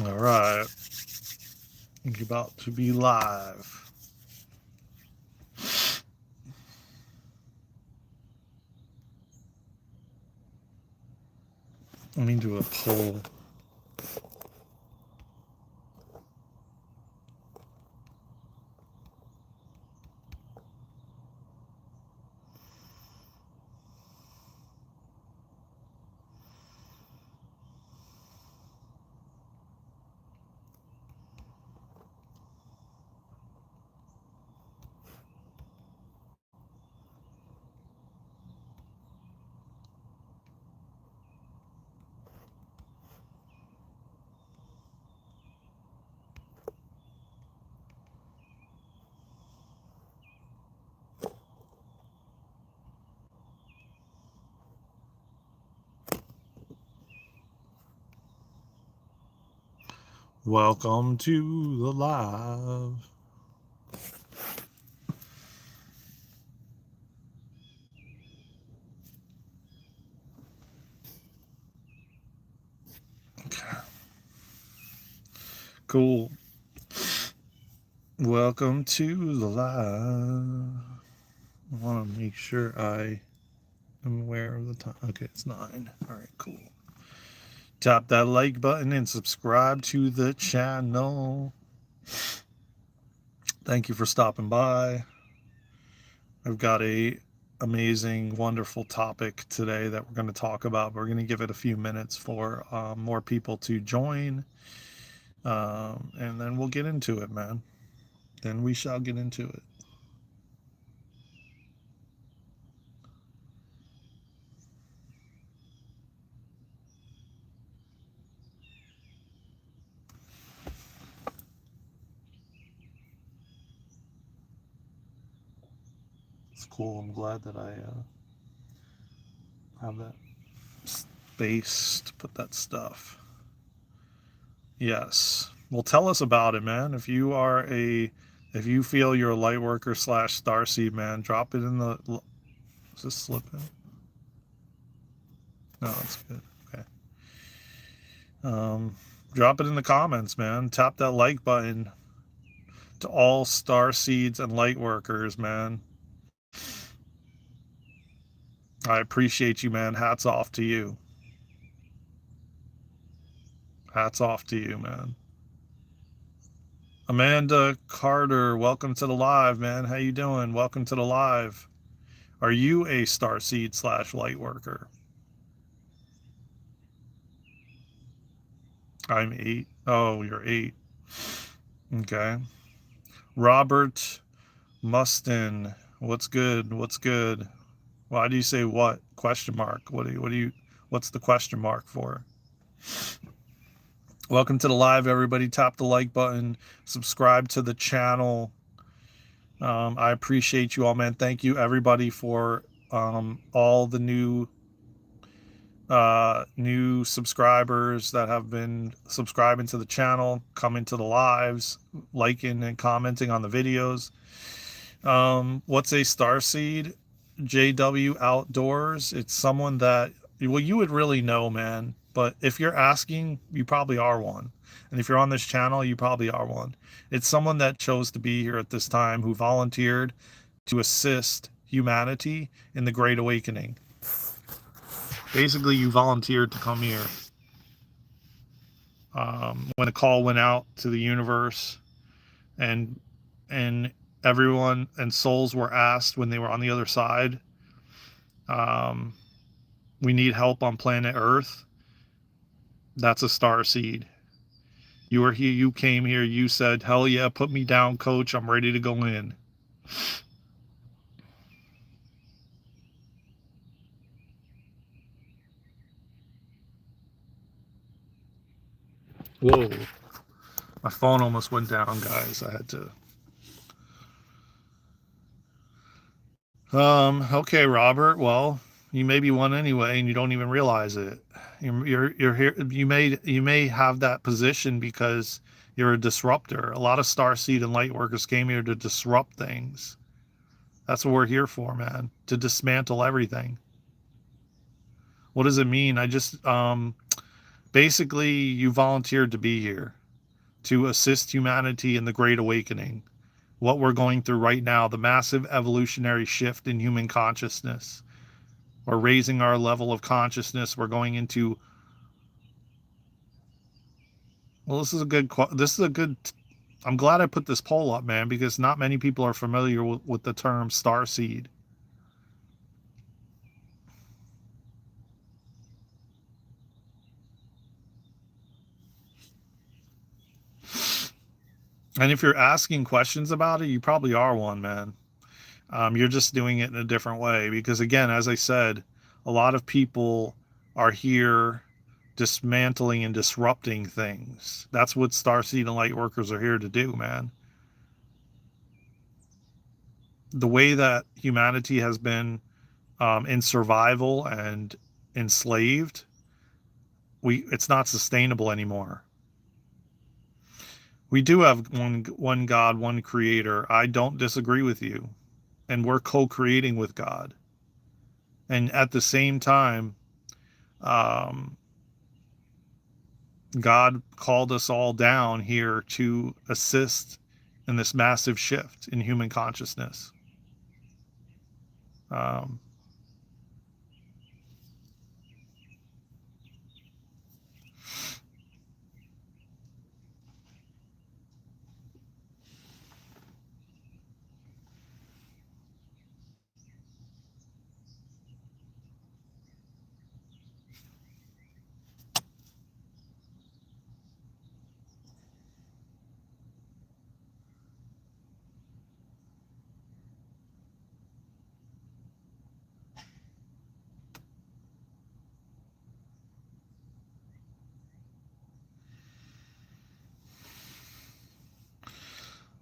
All right. You're about to be live. Let me do a poll. Welcome to the live. Okay. Cool. Welcome to the live. I want to make sure I am aware of the time. Okay, it's 9. All right, cool. Tap that like button and subscribe to the channel. Thank you for stopping by. I've got a amazing, wonderful topic today that we're going to talk about. We're going to give it a few minutes for more people to join, and then we'll get into it, man. Then we shall get into it. It's cool. I'm glad that I have that space to put that stuff. Yes. Well, tell us about it, man. If you feel you're a light worker / starseed, man, drop it in the. Is this slipping? No, it's good. Okay. Drop it in the comments, man. Tap that like button to all starseeds and light workers, man. I appreciate you, man. Hats off to you. Hats off to you, man. Amanda Carter, welcome to the live, man. How you doing? Welcome to the live. Are you a starseed / light worker? I'm 8. Oh, you're 8. Okay. Robert Mustin, what's good? What's good? Why do you say what? Question mark. What's the question mark for? Welcome to the live, everybody. Tap the like button, subscribe to the channel. I appreciate you all, man. Thank you, everybody, for all the new subscribers that have been subscribing to the channel, coming to the lives, liking and commenting on the videos. What's a starseed? JW Outdoors. It's someone that, well, you would really know, man. But if you're asking, you probably are one. And if you're on this channel, you probably are one. It's someone that chose to be here at this time, who volunteered to assist humanity in the Great Awakening. Basically, you volunteered to come here. When a call went out to the universe, and everyone and souls were asked when they were on the other side, we need help on planet Earth. That's a starseed. You were here, you came here, you said, hell yeah, put me down, coach, I'm ready to go in. Whoa. My phone almost went down, guys. I had to. Okay, Robert. Well, you may be one anyway, and you don't even realize it. You're here. You may have that position because you're a disruptor. A lot of starseed and light workers came here to disrupt things. That's what we're here for, man. To dismantle everything. What does it mean? I just basically, you volunteered to be here. to assist humanity in the Great Awakening. What we're going through right now, the massive evolutionary shift in human consciousness. We're raising our level of consciousness. We're going into, well, this is a good, I'm glad I put this poll up, man, because not many people are familiar with the term starseed. And if you're asking questions about it, you probably are one, man. You're just doing it in a different way. Because again, as I said, a lot of people are here dismantling and disrupting things. That's what Starseed and Lightworkers are here to do, man. The way that humanity has been in survival and enslaved, it's not sustainable anymore. We do have one God, one creator. I don't disagree with you. And we're co-creating with God. And at the same time, God called us all down here to assist in this massive shift in human consciousness.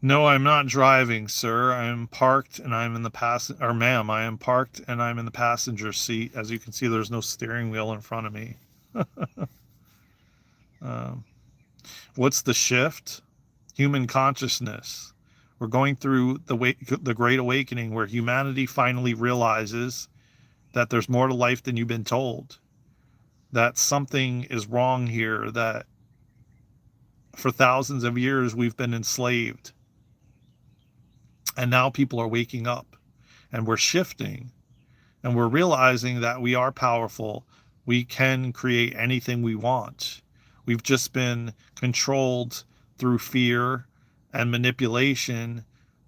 No, I'm not driving, sir. I am parked and I'm in the or ma'am, I am parked and I'm in the passenger seat. As you can see, there's no steering wheel in front of me. What's the shift? Human consciousness. We're going through the Great Awakening, where humanity finally realizes that there's more to life than you've been told. That something is wrong here, that for thousands of years we've been enslaved. And now people are waking up and we're shifting and we're realizing that we are powerful. We can create anything we want. We've just been controlled through fear and manipulation,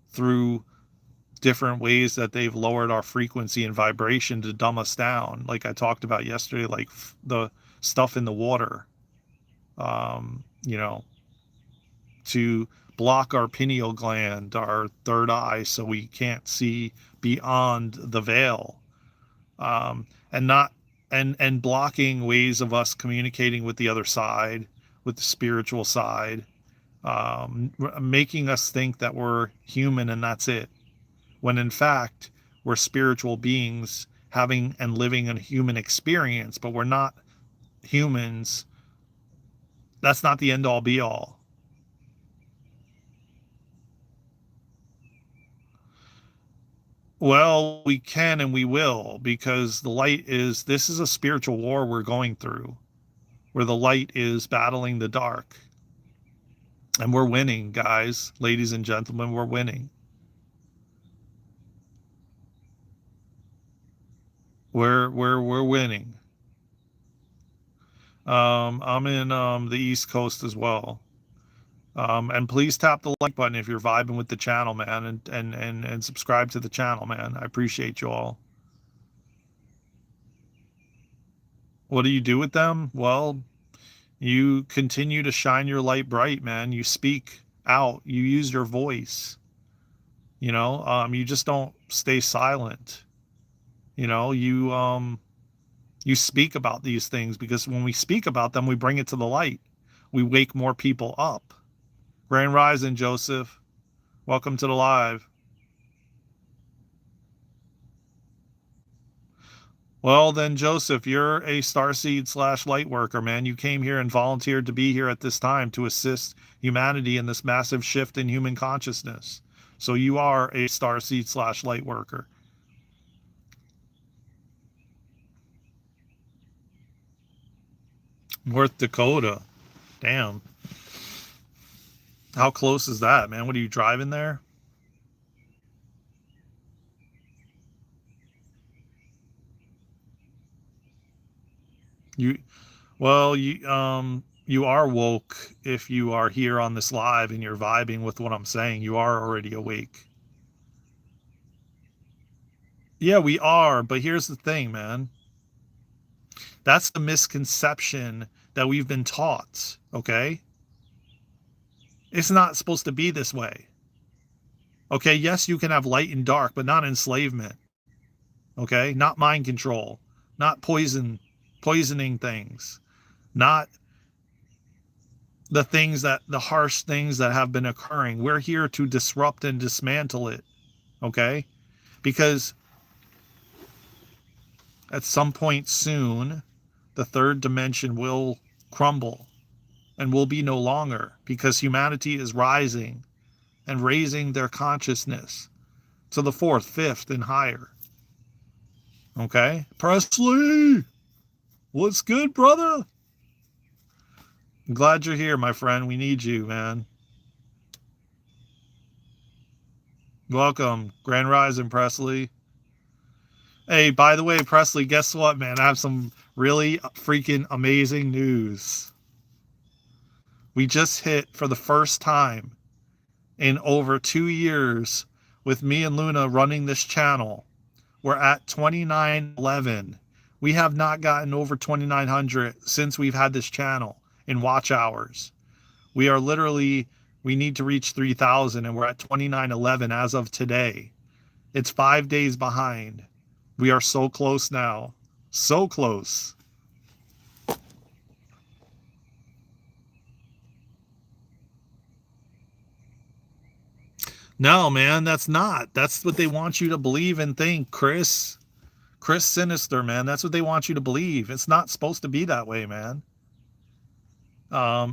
through different ways that they've lowered our frequency and vibration to dumb us down. Like I talked about yesterday, like the stuff in the water, you know, to block our pineal gland, our third eye, so we can't see beyond the veil, and not and blocking ways of us communicating with the other side, with the spiritual side, making us think that we're human and that's it, when in fact we're spiritual beings having and living a human experience, but we're not humans. That's not the end all be all. Well, we can and we will, because this is a spiritual war we're going through, where the light is battling the dark. And we're winning, guys, ladies and gentlemen, we're winning. We're winning. I'm in the East Coast as well. And please tap the like button if you're vibing with the channel, man, and subscribe to the channel, man. I appreciate you all. What do you do with them? Well, you continue to shine your light bright, man. You speak out. You use your voice. You just don't stay silent. You speak about these things, because when we speak about them, we bring it to the light. We wake more people up. Grand Rising, Joseph. Welcome to the live. Well, then, Joseph, you're a Starseed / Lightworker, man. You came here and volunteered to be here at this time to assist humanity in this massive shift in human consciousness. So you are a Starseed / Lightworker. North Dakota. Damn. How close is that, man? What are you driving there? You well, you are woke if you are here on this live and you're vibing with what I'm saying. You are already awake. Yeah, we are, but here's the thing, man. That's the misconception that we've been taught, okay? It's not supposed to be this way. Okay, yes, you can have light and dark, but not enslavement. Okay? Not mind control, not poisoning things, not the harsh things that have been occurring. We're here to disrupt and dismantle it. Okay? Because at some point soon, the third dimension will crumble and will be no longer, because humanity is rising and raising their consciousness to the fourth, fifth, and higher. Okay? Presley, what's good, brother? I'm glad you're here, my friend. We need you, man. Welcome. Grand Rising, Presley. Hey, by the way, Presley, guess what, man? I have some really freaking amazing news. We just hit, for the first time in over 2 years with me and Luna running this channel, we're at 2911. We have not gotten over 2900 since we've had this channel in watch hours. We are literally, we need to reach 3000 and we're at 2911 as of today. It's 5 days behind. We are so close now. So close. No, man, that's not. That's what they want you to believe and think, Chris. Chris Sinister, man. That's what they want you to believe. It's not supposed to be that way, man.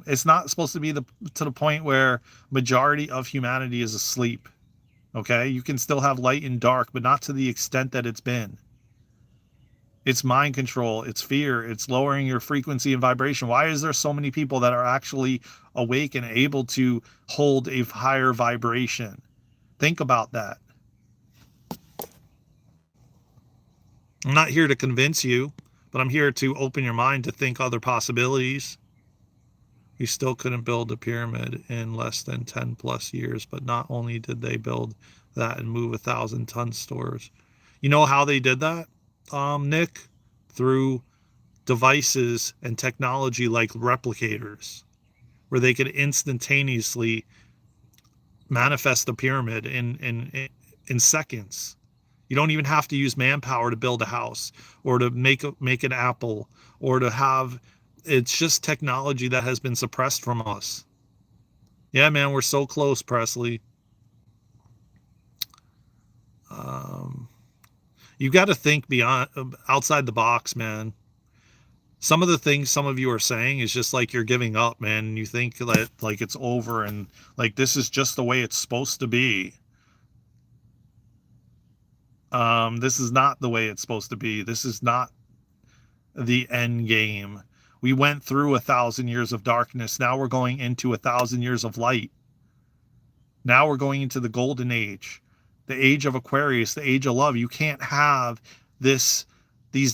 It's not supposed to be to the point where majority of humanity is asleep. Okay, you can still have light and dark, but not to the extent that it's been. It's mind control, it's fear, it's lowering your frequency and vibration. Why is there so many people that are actually awake and able to hold a higher vibration? Think about that. I'm not here to convince you, but I'm here to open your mind to think other possibilities. We still couldn't build a pyramid in less than 10 plus years, but not only did they build that and move 1,000-ton stores. You know how they did that, Nick? Through devices and technology like replicators, where they could instantaneously manifest a pyramid in seconds. You don't even have to use manpower to build a house or to make an apple or to have. It's just technology that has been suppressed from us. Yeah, man, we're so close, Presley. You got to think beyond, outside the box, man. Some of the things some of you are saying is just like you're giving up, man. And you think that like it's over and like this is just the way it's supposed to be. This is not the way it's supposed to be. This is not the end game. We went through 1,000 years of darkness. Now we're going into 1,000 years of light. Now we're going into the golden age, the age of Aquarius, the age of love. You can't have these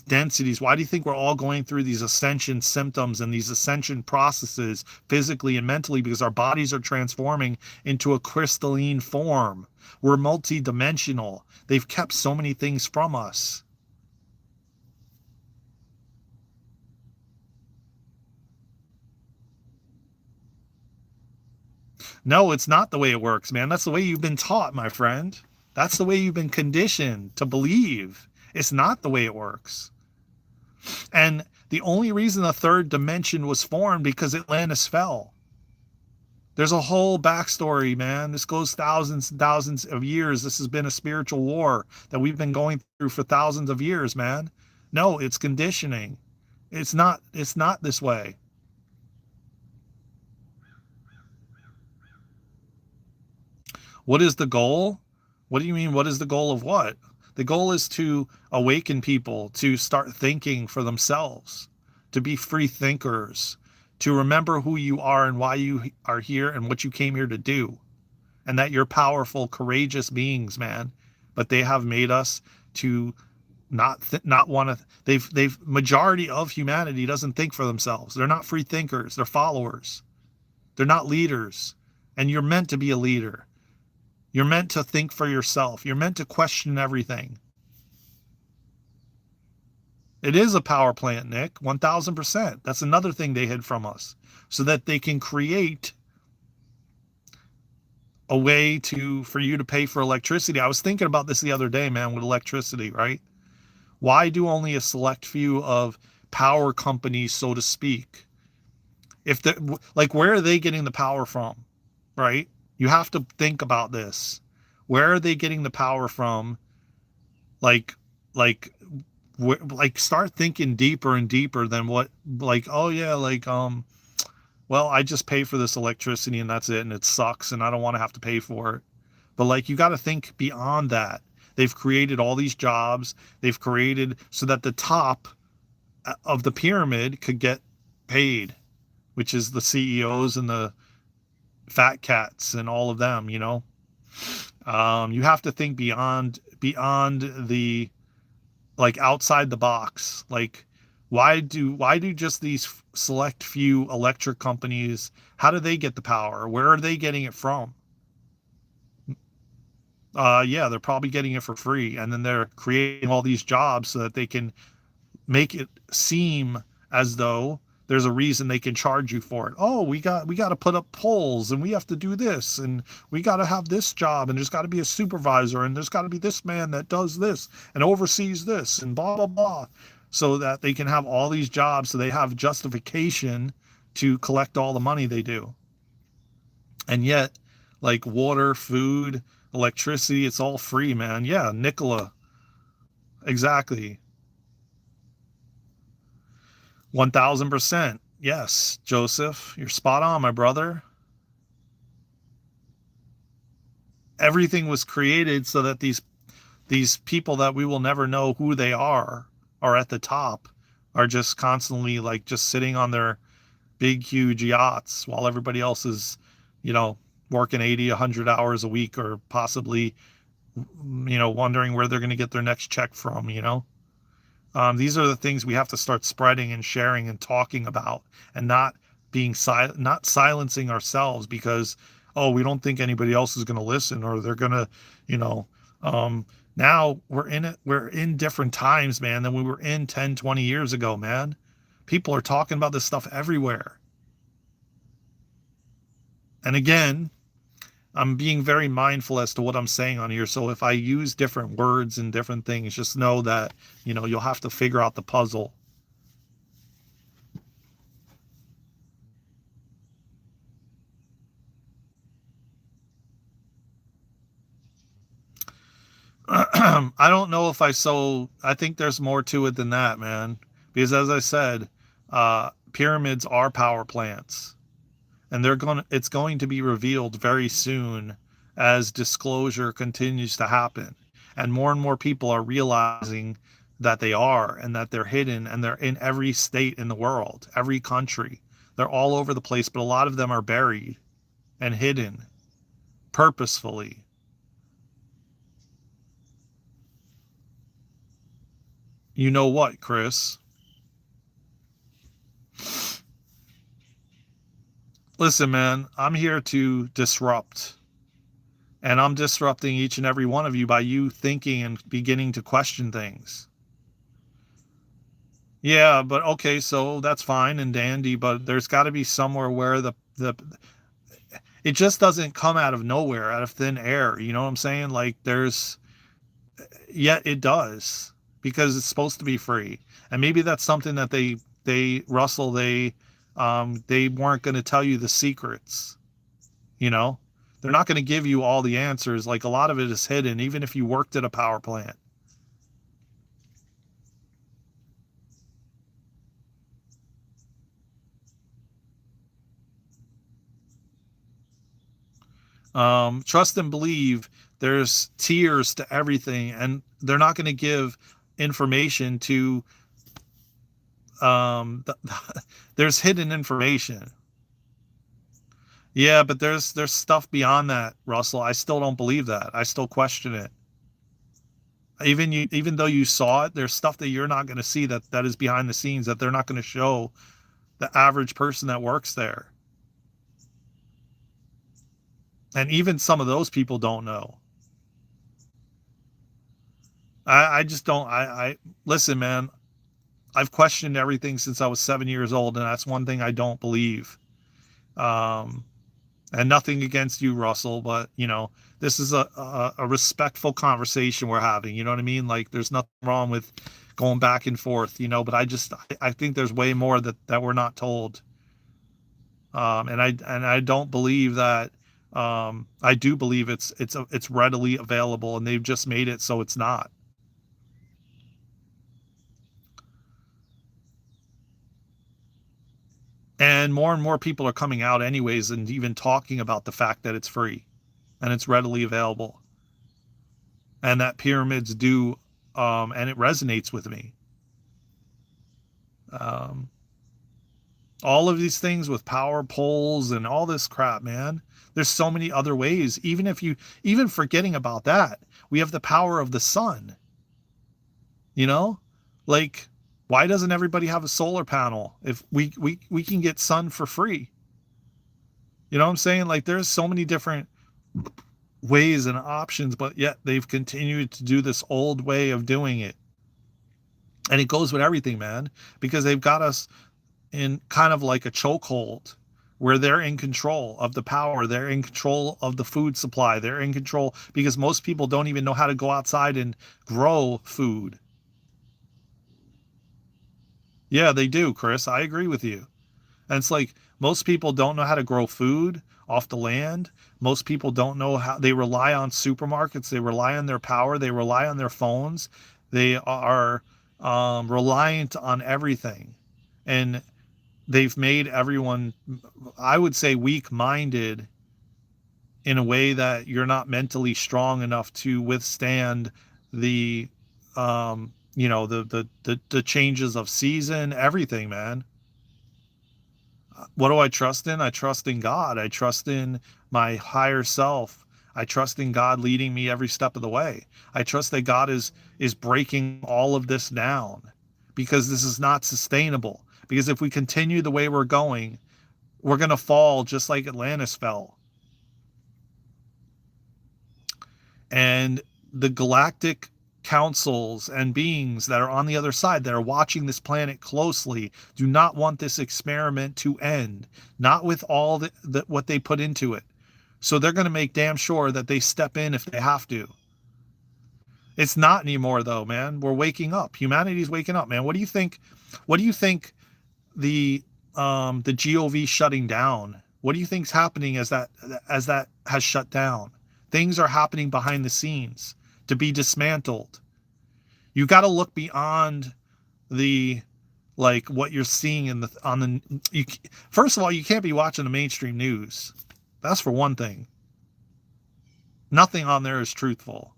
densities. Why do you think we're all going through these ascension symptoms and these ascension processes physically and mentally? Because our bodies are transforming into a crystalline form. We're multidimensional. They've kept so many things from us. No, it's not the way it works, man. That's the way you've been taught, my friend. That's the way you've been conditioned to believe. It's not the way it works. And the only reason the third dimension was formed because Atlantis fell. There's a whole backstory, man. This goes thousands and thousands of years. This has been a spiritual war that we've been going through for thousands of years, man. No, it's conditioning. It's not this way. What is the goal? What do you mean? What is the goal of what? The goal is to awaken people to start thinking for themselves, to be free thinkers, to remember who you are and why you are here and what you came here to do, and that you're powerful, courageous beings, man. But they have made us to not want to. They've majority of humanity doesn't think for themselves. They're not free thinkers. They're followers. They're not leaders. And you're meant to be a leader. You're meant to think for yourself. You're meant to question everything. It is a power plant, Nick, 1000%. That's another thing they hid from us, so that they can create a way for you to pay for electricity. I was thinking about this the other day, man, with electricity, right? Why do only a select few of power companies, so to speak? If the like, where are they getting the power from, right? You have to think about this. Where are they getting the power from? Like, like, start thinking deeper and deeper than what, like, oh yeah, like, well, I just pay for this electricity and that's it, and it sucks, and I don't want to have to pay for it. But like, you got to think beyond that. They've created all these jobs. They've created so that the top of the pyramid could get paid, which is the CEOs and the fat cats and all of them, you know. You have to think beyond the, like, outside the box. Like, why do just these select few electric companies, how do they get the power? Where are they getting it from? Yeah, they're probably getting it for free, and then they're creating all these jobs so that they can make it seem as though there's a reason they can charge you for it. Oh, we got to put up poles, and we have to do this, and we got to have this job, and there's got to be a supervisor, and there's got to be this man that does this and oversees this, and blah blah blah, so that they can have all these jobs, so they have justification to collect all the money they do. And yet, like, water, food, electricity, it's all free, man. Yeah, Nicola. Exactly. 1000%. Yes, Joseph, you're spot on, my brother. Everything was created so that these people that we will never know who they are at the top, are just constantly, like, just sitting on their big huge yachts while everybody else is, you know, working 80, 100 hours a week, or possibly, you know, wondering where they're going to get their next check from, you know. These are the things we have to start spreading and sharing and talking about, and not being not silencing ourselves because, oh, we don't think anybody else is going to listen, or they're going to, you know. Now we're in different times, man, than we were in 10, 20 years ago, man. People are talking about this stuff everywhere. And again, I'm being very mindful as to what I'm saying on here. So if I use different words and different things, just know that, you know, you'll have to figure out the puzzle. I don't know if I think there's more to it than that, man. Because as I said, pyramids are power plants. And it's going to be revealed very soon as disclosure continues to happen, and more people are realizing that they are, and that they're hidden, and they're in every state in the world, every country. They're all over the place, but a lot of them are buried and hidden purposefully. You know what, Chris? Listen, man, I'm here to disrupt. And I'm disrupting each and every one of you by you thinking and beginning to question things. Yeah, but okay, so that's fine and dandy, but there's got to be somewhere where the it just doesn't come out of nowhere, out of thin air. You know what I'm saying? Like, yet it does, because it's supposed to be free. And maybe that's something that Russell, they weren't going to tell you the secrets, you know? They're not going to give you all the answers. Like, a lot of it is hidden, even if you worked at a power plant. Trust and believe. There's tiers to everything, and they're not going to give information to there's hidden information. Yeah, but there's stuff beyond that, Russell. I still don't believe that. I still question it. Even though you saw it, there's stuff that you're not going to see that is behind the scenes that they're not going to show the average person that works there. And even some of those people don't know. I just don't. I listen, man. I've questioned everything since I was 7 years old, and that's one thing I don't believe. Um, and nothing against you, Russell, but this is a respectful conversation we're having. You know what I mean? Like, there's nothing wrong with going back and forth, but I think there's way more that we're not told. And I don't believe that. I do believe it's readily available, and they've just made it so it's not. And more people are coming out anyways, and even talking about the fact that it's free and it's readily available, and that pyramids do, and it resonates with me. Um, all of these things with power poles and all this crap, man. There's so many other ways. Even forgetting about that, we have the power of the sun. You know, like, why doesn't everybody have a solar panel if we can get sun for free? You know what I'm saying? Like, there's so many different ways and options, but yet they've continued to do this old way of doing it. And it goes with everything, man, because they've got us in kind of like a chokehold where they're in control of the power. They're in control of the food supply. They're in control because most people don't even know how to go outside and grow food. Yeah, they do, Chris. I agree with you. And it's like most people don't know how to grow food off the land. Most people don't know how. They rely on supermarkets. They rely on their power. They rely on their phones. They are reliant on everything. And they've made everyone, I would say, weak-minded in a way that you're not mentally strong enough to withstand the the changes of season, everything, man. What do I trust in? I trust in God. I trust in my higher self. I trust in God leading me every step of the way. I trust that God is breaking all of this down, because this is not sustainable. Because if we continue the way we're going, we're going to fall just like Atlantis fell. And the galactic councils and beings that are on the other side, that are watching this planet closely, do not want this experiment to end, not with all what they put into it. So they're going to make damn sure that they step in if they have to. It's not anymore, though, man. We're waking up. Humanity's waking up, man. What do you think? What do you think the GOV shutting down? What do you think's happening as that has shut down? Things are happening behind the scenes to be dismantled. You got to look beyond the like what you're seeing in the on the you, first of all, you can't be watching the mainstream news. That's for one thing. Nothing on there is truthful.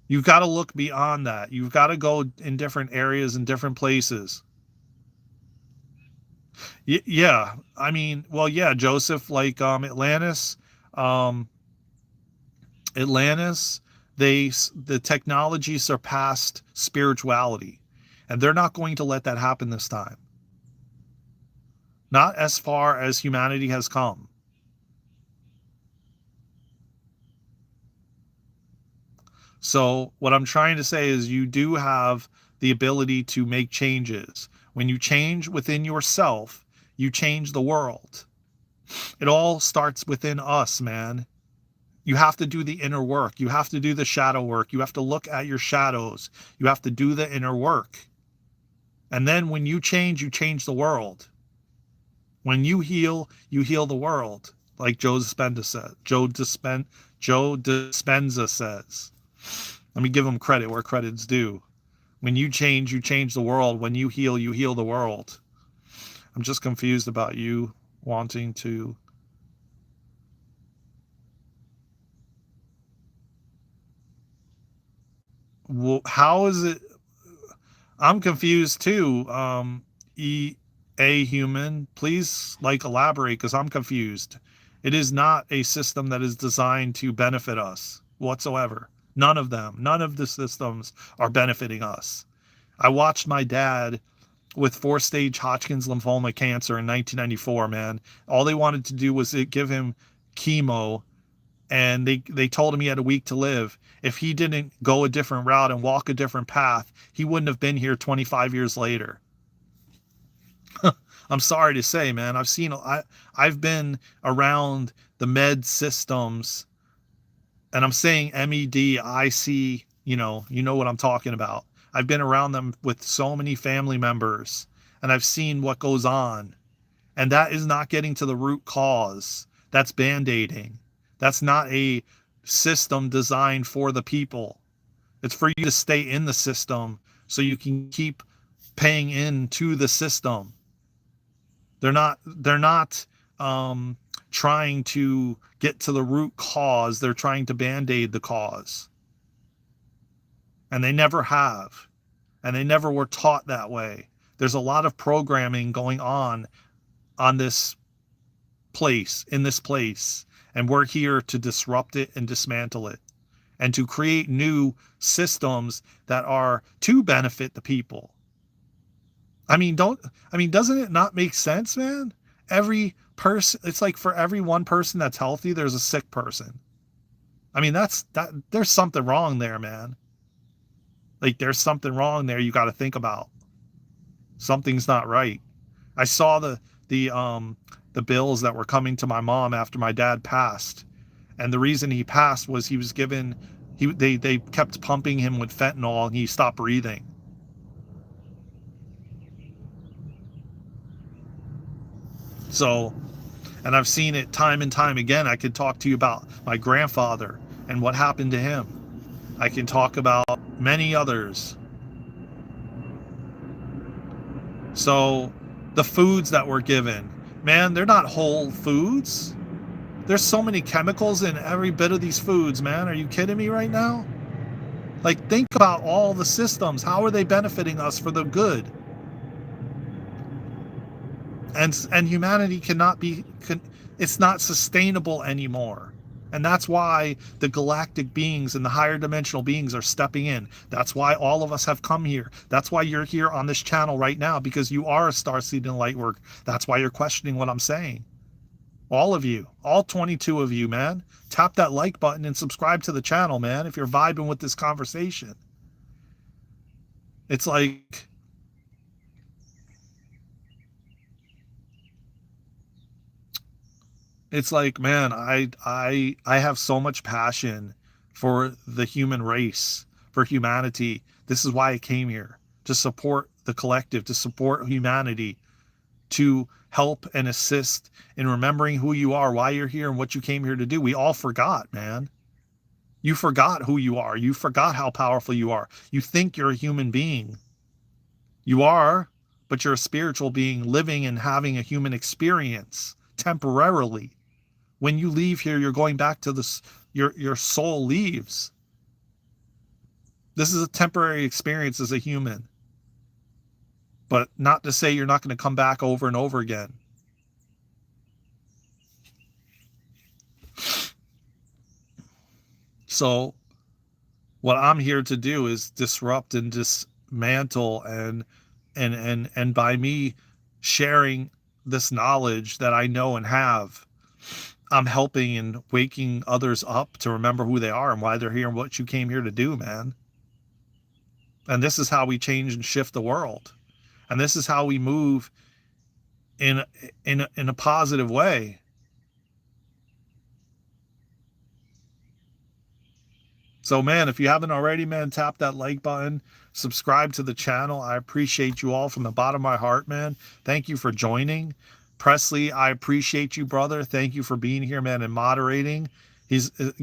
You've got to look beyond that. You've got to go in different areas and different places. Yeah, I mean, well, yeah, Joseph, like um, Atlantis, the technology surpassed spirituality, and they're not going to let that happen this time. Not as far as humanity has come. So what I'm trying to say is you do have the ability to make changes. When you change within yourself, you change the world. It all starts within us, man. You have to do the inner work. You have to do the shadow work. You have to look at your shadows. You have to do the inner work. And then when you change the world. When you heal the world, like Joe Dispenza said. Joe Dispenza says. Let me give him credit where credit's due. When you change the world. When you heal the world. I'm just confused about you wanting to. How is it? I'm confused too. Human, please elaborate, because I'm confused. It is not a system that is designed to benefit us whatsoever. None of them. None of the systems are benefiting us. I watched my dad with 4-stage Hodgkin's lymphoma cancer in 1994, man. All they wanted to do was give him chemo, and they told him he had a week to live. If he didn't go a different route and walk a different path, he wouldn't have been here 25 years later. I'm sorry to say, man. I've been around the med systems, and I'm saying MEDIC, you know what I'm talking about. I've been around them with so many family members, and I've seen what goes on. And that is not getting to the root cause. That's band-aiding. That's not a system designed for the people. It's for you to stay in the system so you can keep paying into the system. They're not trying to get to the root cause. They're trying to band-aid the cause. And they never have. And they never were taught that way. There's a lot of programming going on this place, in this place. And we're here to disrupt it and dismantle it, and to create new systems that are to benefit the people. Doesn't it not make sense, man? Every person, it's like for every one person that's healthy, there's a sick person. There's something wrong there, man. There's something wrong there you got to think about. Something's not right. I saw the bills that were coming to my mom after my dad passed. And the reason he passed was he was given, they kept pumping him with fentanyl and he stopped breathing. So, and I've seen it time and time again. I could talk to you about my grandfather and what happened to him. I can talk about many others. So, the foods that we're given, man, they're not whole foods. There's so many chemicals in every bit of these foods, man. Are you kidding me right now? Think about all the systems. How are they benefiting us for the good? And humanity it's not sustainable anymore. And that's why the galactic beings and the higher dimensional beings are stepping in. That's why all of us have come here. That's why you're here on this channel right now, because you are a starseed and lightwork. That's why you're questioning what I'm saying. All of you, all 22 of you, man. Tap that like button and subscribe to the channel, man, if you're vibing with this conversation. It's like, man, I have so much passion for the human race, for humanity. This is why I came here, to support the collective, to support humanity, to help and assist in remembering who you are, why you're here, and what you came here to do. We all forgot, man. You forgot who you are. You forgot how powerful you are. You think you're a human being. You are, but you're a spiritual being living and having a human experience temporarily. When you leave here, you're going back to this, your soul leaves. This is a temporary experience as a human. But not to say you're not going to come back over and over again. So what I'm here to do is disrupt and dismantle, and by me sharing this knowledge that I know and have, I'm helping and waking others up to remember who they are and why they're here and what you came here to do, man. And this is how we change and shift the world. And this is how we move in a positive way. So, man, if you haven't already, man, tap that like button, subscribe to the channel. I appreciate you all from the bottom of my heart, man. Thank you for joining. Presley, I appreciate you, brother. Thank you for being here, man, and moderating.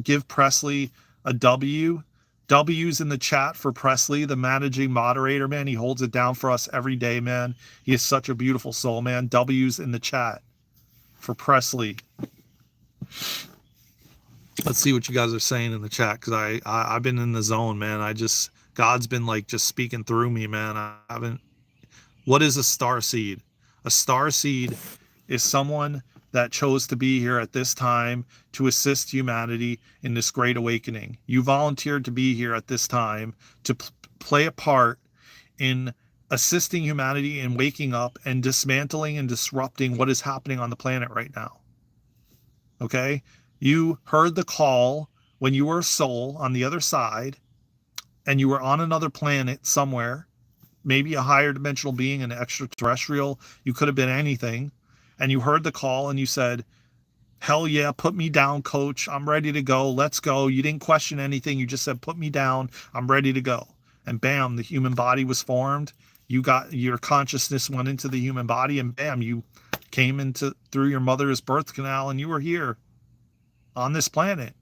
Give Presley a W. W's in the chat for Presley, the managing moderator, man. He holds it down for us every day, man. He is such a beautiful soul, man. W's in the chat for Presley. Let's see what you guys are saying in the chat, because I've been in the zone, man. God's been like just speaking through me, man. I haven't. What is a star seed? A star seed is someone that chose to be here at this time to assist humanity in this great awakening. You volunteered to be here at this time to play a part in assisting humanity in waking up and dismantling and disrupting what is happening on the planet right now. Okay? You heard the call when you were a soul on the other side and you were on another planet somewhere, maybe a higher dimensional being, an extraterrestrial. You could have been anything. And you heard the call and you said, hell yeah, put me down, coach. I'm ready to go. Let's go. You didn't question anything. You just said, put me down. I'm ready to go. And bam, the human body was formed. You got your consciousness went into the human body, and bam, you came into through your mother's birth canal, and you were here on this planet,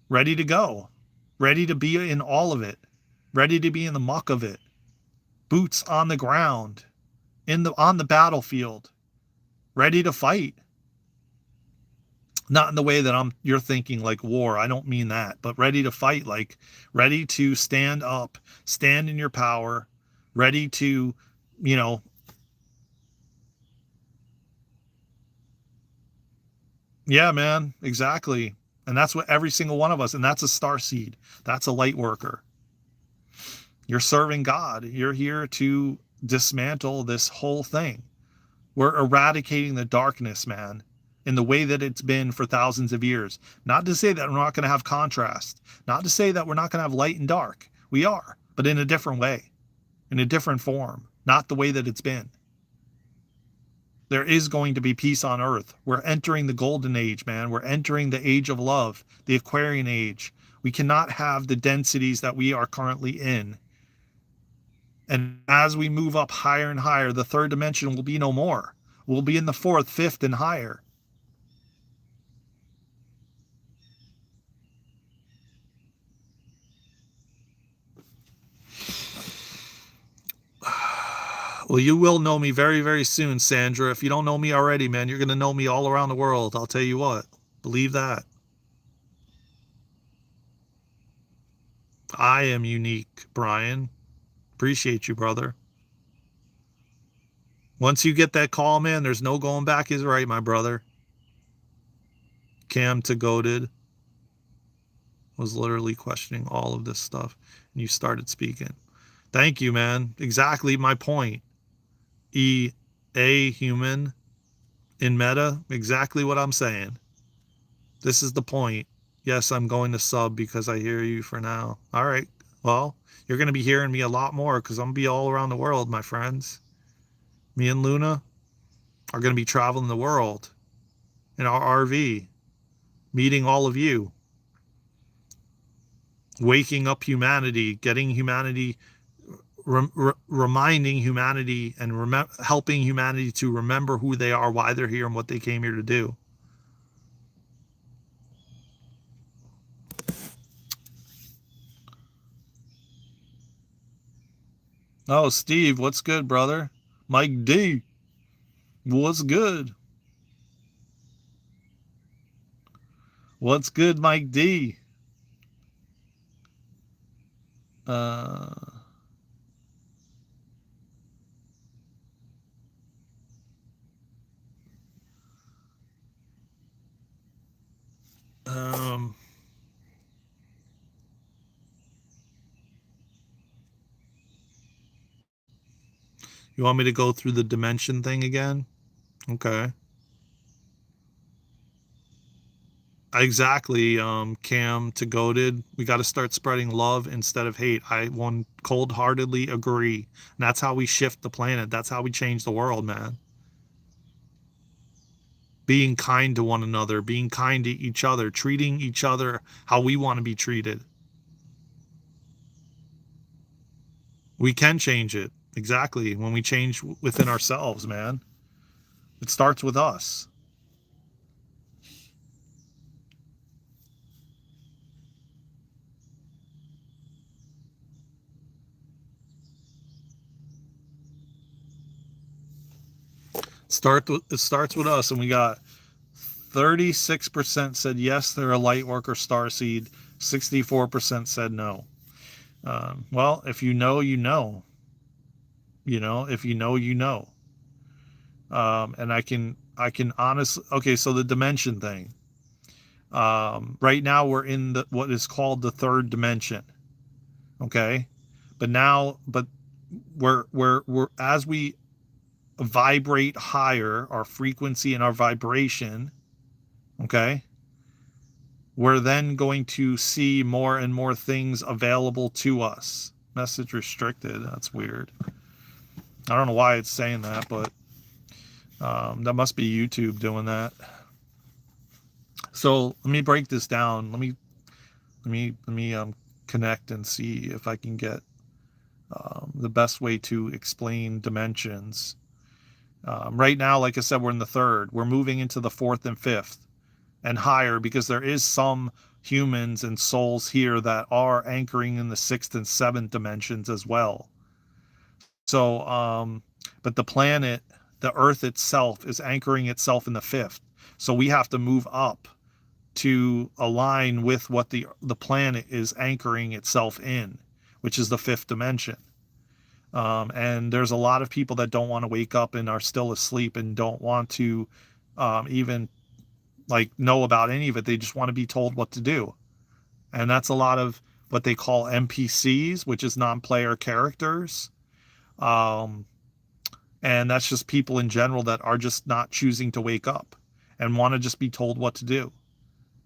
ready to go, ready to be in all of it, ready to be in the muck of it, boots on the ground, on the battlefield, ready to fight. Not in the way that you're thinking like war. I don't mean that, but ready to fight, like ready to stand up, stand in your power, ready to, you know, yeah, man, exactly. And that's what every single one of us, and that's a star seed. That's a light worker. You're serving God. You're here to dismantle this whole thing. We're eradicating the darkness, man, in the way that it's been for thousands of years. Not to say that we're not going to have contrast, not to say that we're not going to have light and dark. We are, but in a different way, in a different form, not the way that it's been. There is going to be peace on earth. We're entering the golden age, man. We're entering the age of love, the Aquarian age. We cannot have the densities that we are currently in. And as we move up higher and higher, the third dimension will be no more. We'll be in the fourth, fifth, and higher. Well, you will know me very, very soon, Sandra. If you don't know me already, man, you're going to know me all around the world. I'll tell you what. Believe that. I am unique, Brian. Appreciate you, brother. Once you get that call, man, there's no going back is right, my brother. Cam to goaded was literally questioning all of this stuff, and you started speaking. Thank you, man. Exactly my point. A human in meta, exactly what I'm saying. This is the point. Yes, I'm going to sub because I hear you for now. All right. Well, you're going to be hearing me a lot more because I'm going to be all around the world, my friends. Me and Luna are going to be traveling the world in our RV, meeting all of you, waking up humanity, getting humanity, reminding humanity and helping humanity to remember who they are, why they're here, and what they came here to do. Oh, Steve, what's good, brother? Mike D, what's good? What's good, Mike D? Uh, um, you want me to go through the dimension thing again? Okay. Exactly, Cam to goaded. We got to start spreading love instead of hate. I one cold-heartedly agree. And that's how we shift the planet. That's how we change the world, man. Being kind to one another, being kind to each other, treating each other how we want to be treated. We can change it. Exactly. When we change within ourselves, man. It starts with us. It starts with us, and we got 36% said yes, they're a Lightworker starseed. 64% said no. Well, if you know, you know. You know, if you know, you know. And I can honestly, okay, so the dimension thing. Right now we're in the what is called the third dimension. Okay, but we're as we vibrate higher, our frequency and our vibration. Okay, we're then going to see more and more things available to us. Message restricted. That's weird. I don't know why it's saying that, but that must be YouTube doing that. So let me break this down. Let me connect and see if I can get the best way to explain dimensions. Right now, like I said, we're in the third. We're moving into the fourth and fifth and higher, because there is some humans and souls here that are anchoring in the sixth and seventh dimensions as well. So, but the planet, the Earth itself, is anchoring itself in the fifth. So we have to move up to align with what the planet is anchoring itself in, which is the fifth dimension. And there's a lot of people that don't want to wake up and are still asleep and don't want to even like know about any of it. They just want to be told what to do. And that's a lot of what they call NPCs, which is non-player characters. Um, and that's just people in general that are just not choosing to wake up and want to just be told what to do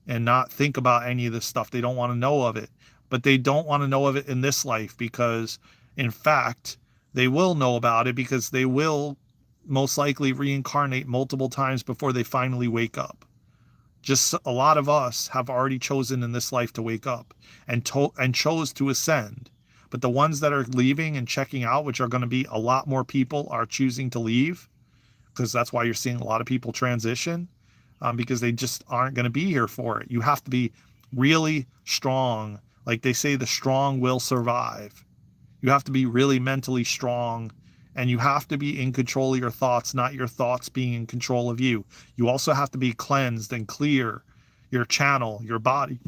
and not think about any of this stuff. They don't want to know of it, but they don't want to know of it in this life, because in fact, they will know about it, because they will most likely reincarnate multiple times before they finally wake up. Just a lot of us have already chosen in this life to wake up and chose to ascend. But the ones that are leaving and checking out, which are going to be a lot more people, are choosing to leave, because that's why you're seeing a lot of people transition, because they just aren't going to be here for it. You have to be really strong. Like they say, the strong will survive. You have to be really mentally strong, and you have to be in control of your thoughts, not your thoughts being in control of you. You also have to be cleansed and clear your channel, your body.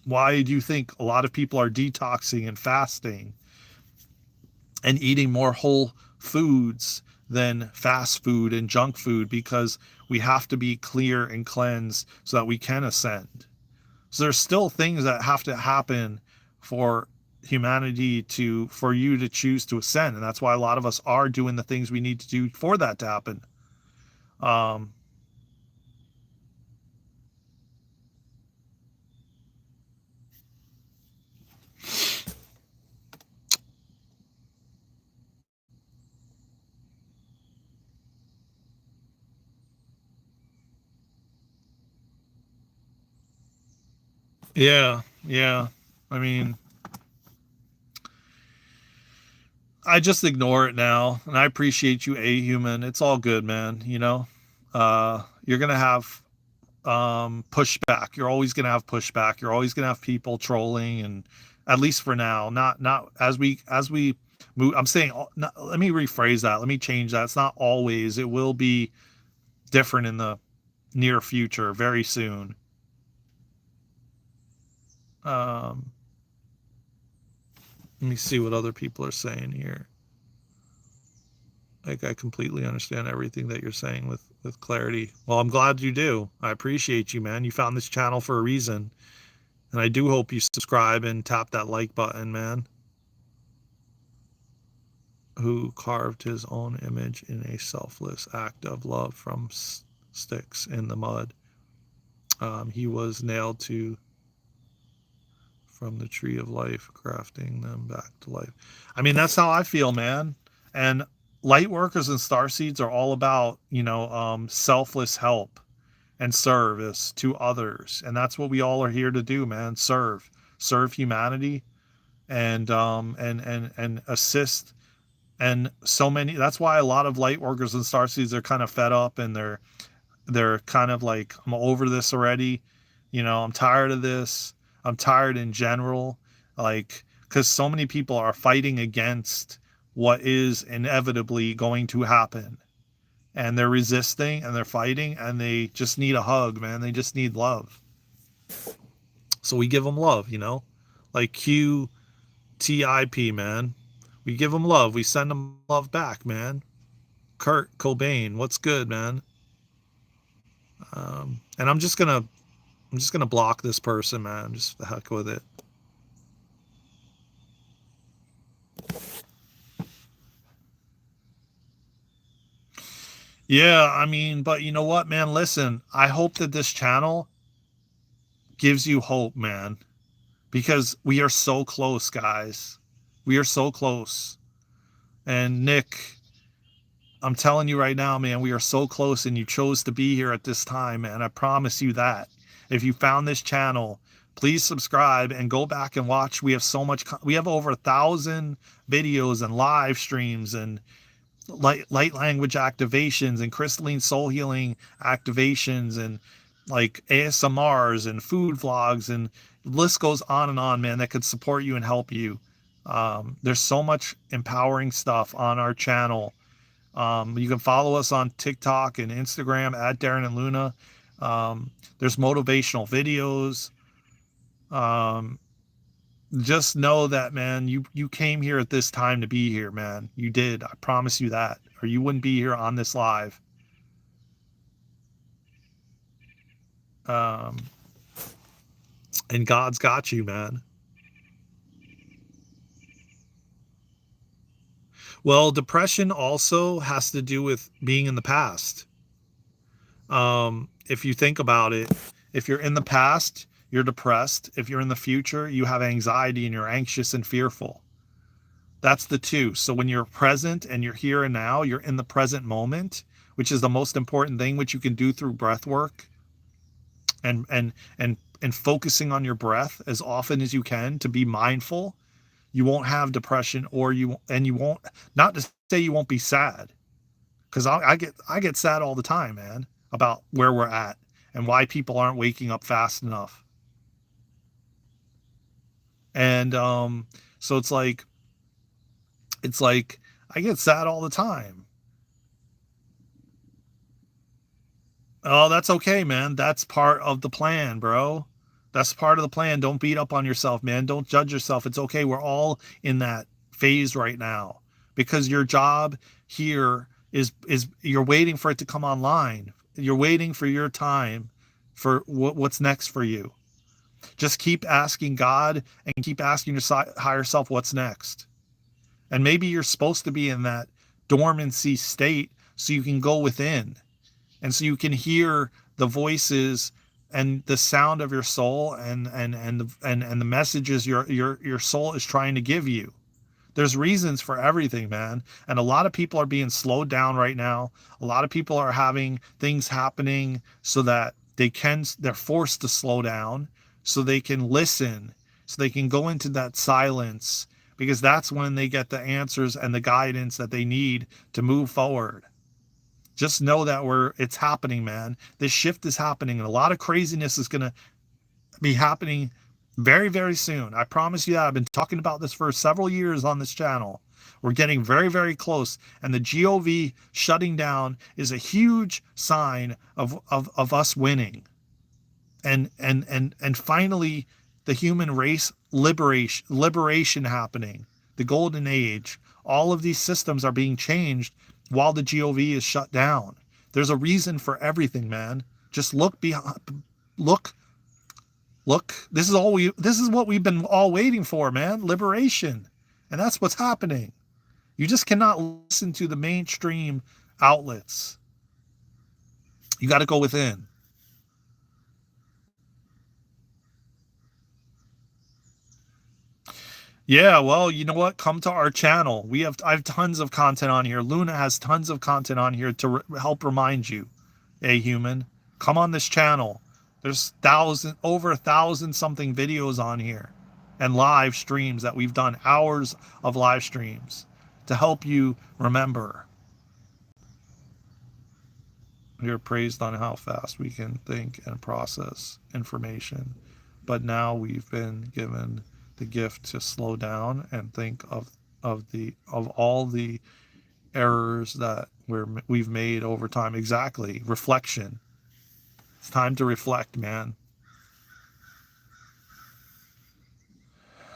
Why do you think a lot of people are detoxing and fasting and eating more whole foods than fast food and junk food? Because we have to be clear and cleansed so that we can ascend. So there's still things that have to happen for humanity for you to choose to ascend, and that's why a lot of us are doing the things we need to do for that to happen. Yeah. I mean, I just ignore it now, and I appreciate you, a human. It's all good, man. You're gonna have pushback. You're always gonna have pushback. You're always gonna have people trolling, and at least for now, not as we move. I'm saying, let me rephrase that. Let me change that. It's not always. It will be different in the near future, very soon. Um, Let me see what other people are saying here. Like, I completely understand everything that you're saying with clarity. Well, I'm glad you do. I appreciate you, man. You found this channel for a reason. And I do hope you subscribe and tap that like button, man. Who carved his own image in a selfless act of love from sticks in the mud. He was nailed to from the tree of life, crafting them back to life. I mean, that's how I feel, man. And Lightworkers and Starseeds are all about, selfless help and service to others. And that's what we all are here to do, man. Serve humanity, and assist. And so many, that's why a lot of Lightworkers and Starseeds are kind of fed up, and they're kind of like, I'm over this already. I'm tired of this. I'm tired in general. Like, because so many people are fighting against what is inevitably going to happen. and they're resisting and they're fighting and they just need a hug, man. They just need love. So we give them love, like QTIP, man. We give them love. We send them love back, man. Kurt Cobain, what's good, man? And I'm just gonna block this person, man. Just the heck with it. Yeah, I mean, but you know what, man? Listen, I hope that this channel gives you hope, man, because we are so close, guys. We are so close. And Nick, I'm telling you right now, man, we are so close, and you chose to be here at this time, man. I promise you that. If you found this channel, please subscribe and go back and watch. We have so much. We have over 1,000 videos and live streams and light language activations and crystalline soul healing activations and like ASMRs and food vlogs, and the list goes on, man, that could support you and help you. There's so much empowering stuff on our channel. You can follow us on TikTok and Instagram at Daren and Luna. There's motivational videos. Um, just know that, man, you came here at this time to be here, man. You did. I promise you that, or you wouldn't be here on this live. Um, and God's got you, man. Well, depression also has to do with being in the past. If you think about it, if you're in the past, you're depressed. If you're in the future, you have anxiety and you're anxious and fearful. That's the two. So when you're present and you're here and now, you're in the present moment, which is the most important thing, which you can do through breath work and focusing on your breath as often as you can to be mindful. You won't have depression, you won't, not to say you won't be sad, because I get sad all the time, man, about where we're at and why people aren't waking up fast enough. And so it's like I get sad all the time. Oh, that's okay, man. That's part of the plan, bro. That's part of the plan. Don't beat up on yourself, man. Don't judge yourself. It's okay. We're all in that phase right now, because your job here is you're waiting for it to come online. You're waiting for your time for what's next for you. Just keep asking God and keep asking your higher self what's next. And maybe you're supposed to be in that dormancy state so you can go within, and so you can hear the voices and the sound of your soul and the messages your soul is trying to give you. There's reasons for everything, man. And a lot of people are being slowed down right now. A lot of people are having things happening so that they're forced to slow down so they can listen, so they can go into that silence, because that's when they get the answers and the guidance that they need to move forward. Just know that it's happening, man. This shift is happening, and a lot of craziness is going to be happening very, very soon. I promise you that. I've been talking about this for several years on this channel. We're getting very, very close, and the GOV shutting down is a huge sign of us winning, and finally the human race liberation happening, the golden age. All of these systems are being changed while the GOV is shut down. There's a reason for everything, man. Just look behind, look. This is what we've been all waiting for, man. Liberation. And that's what's happening. You just cannot listen to the mainstream outlets. You got to go within. Yeah, well, you know what? Come to our channel. I have tons of content on here. Luna has tons of content on here to help remind you, a human. Come on this channel. There's over 1,000 something videos on here, and live streams that we've done, hours of live streams to help you remember. We're praised on how fast we can think and process information, but now we've been given the gift to slow down and think of all the errors that we've made over time. Exactly. Reflection. It's time to reflect, man.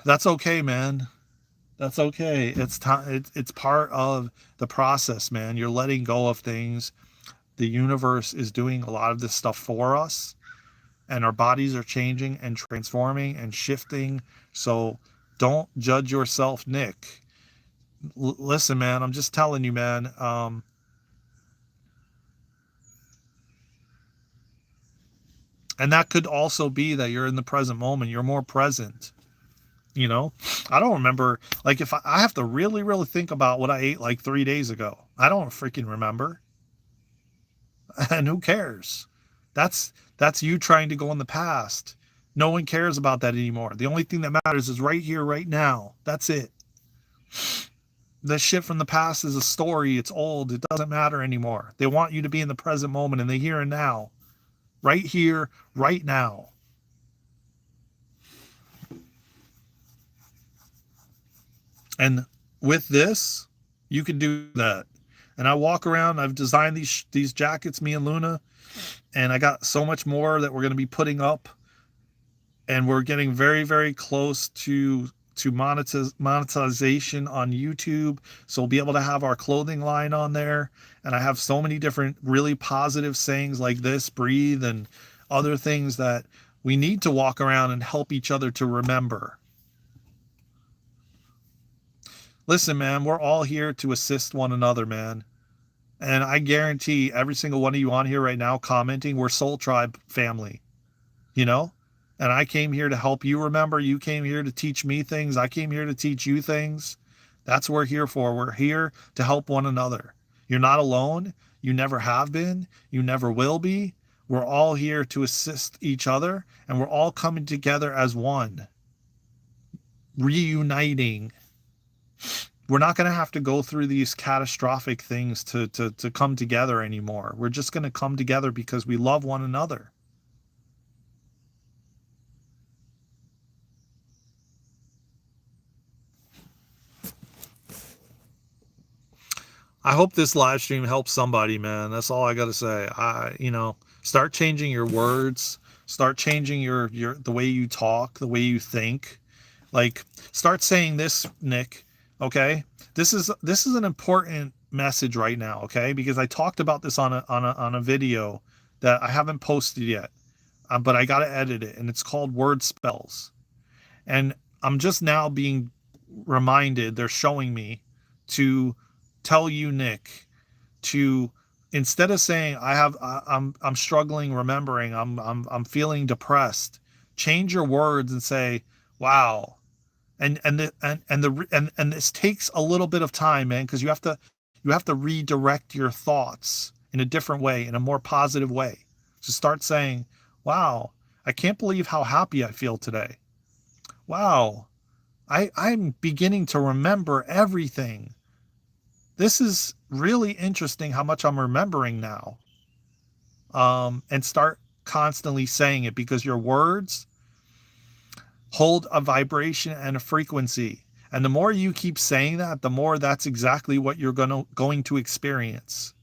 That's okay, man. That's okay. It's time. It's part of the process, man. You're letting go of things. The universe is doing a lot of this stuff for us, and our bodies are changing and transforming and shifting. So don't judge yourself, Nick. Listen, man, I'm just telling you, man. And that could also be that you're in the present moment. You're more present. You know, I don't remember. Like, if I have to really, really think about what I ate like 3 days ago, I don't freaking remember. And who cares? That's you trying to go in the past. No one cares about that anymore. The only thing that matters is right here, right now. That's it. The shit from the past is a story. It's old. It doesn't matter anymore. They want you to be in the present moment and the here and now. Right here, right now. And with this, you can do that. And I walk around. I've designed these jackets, me and Luna, and I got so much more that we're going to be putting up. And we're getting very, very close to monetization on YouTube. So we'll be able to have our clothing line on there. And I have so many different really positive sayings like this, breathe, and other things that we need to walk around and help each other to remember. Listen, man, we're all here to assist one another, man. And I guarantee every single one of you on here right now commenting, we're Soul Tribe family, you know? And I came here to help you remember. You came here to teach me things. I came here to teach you things. That's what we're here for. We're here to help one another. You're not alone. You never have been. You never will be. We're all here to assist each other, and we're all coming together as one, reuniting. We're not going to have to go through these catastrophic things to come together anymore. We're just going to come together because we love one another. I hope this live stream helps somebody, man. That's all I got to say. Start changing your words, start changing your the way you talk, the way you think. Like, start saying this, Nick, okay? This is an important message right now, okay? Because I talked about this on a video that I haven't posted yet. But I got to edit it, and it's called word spells. And I'm just now being reminded, they're showing me to tell you, Nick, to, instead of saying I'm struggling remembering, I'm feeling depressed, change your words and say, wow. And this takes a little bit of time, man, because you have to redirect your thoughts in a different way, in a more positive way. So start saying, wow, I can't believe how happy I feel today. Wow, I'm beginning to remember everything. This is really interesting how much I'm remembering now. And start constantly saying it, because your words hold a vibration and a frequency. And the more you keep saying that, the more that's exactly what you're going to experience.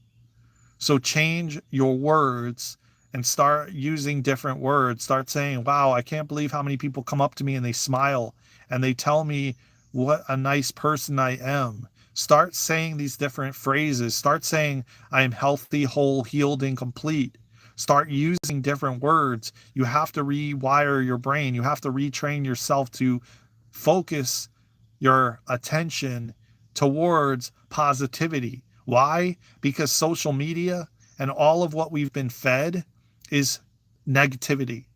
So change your words and start using different words. Start saying, wow, I can't believe how many people come up to me and they smile and they tell me what a nice person I am. Start saying these different phrases. Start saying, I am healthy, whole, healed, and complete. Start using different words. You have to rewire your brain. You have to retrain yourself to focus your attention towards positivity. Why? Because social media and all of what we've been fed is negativity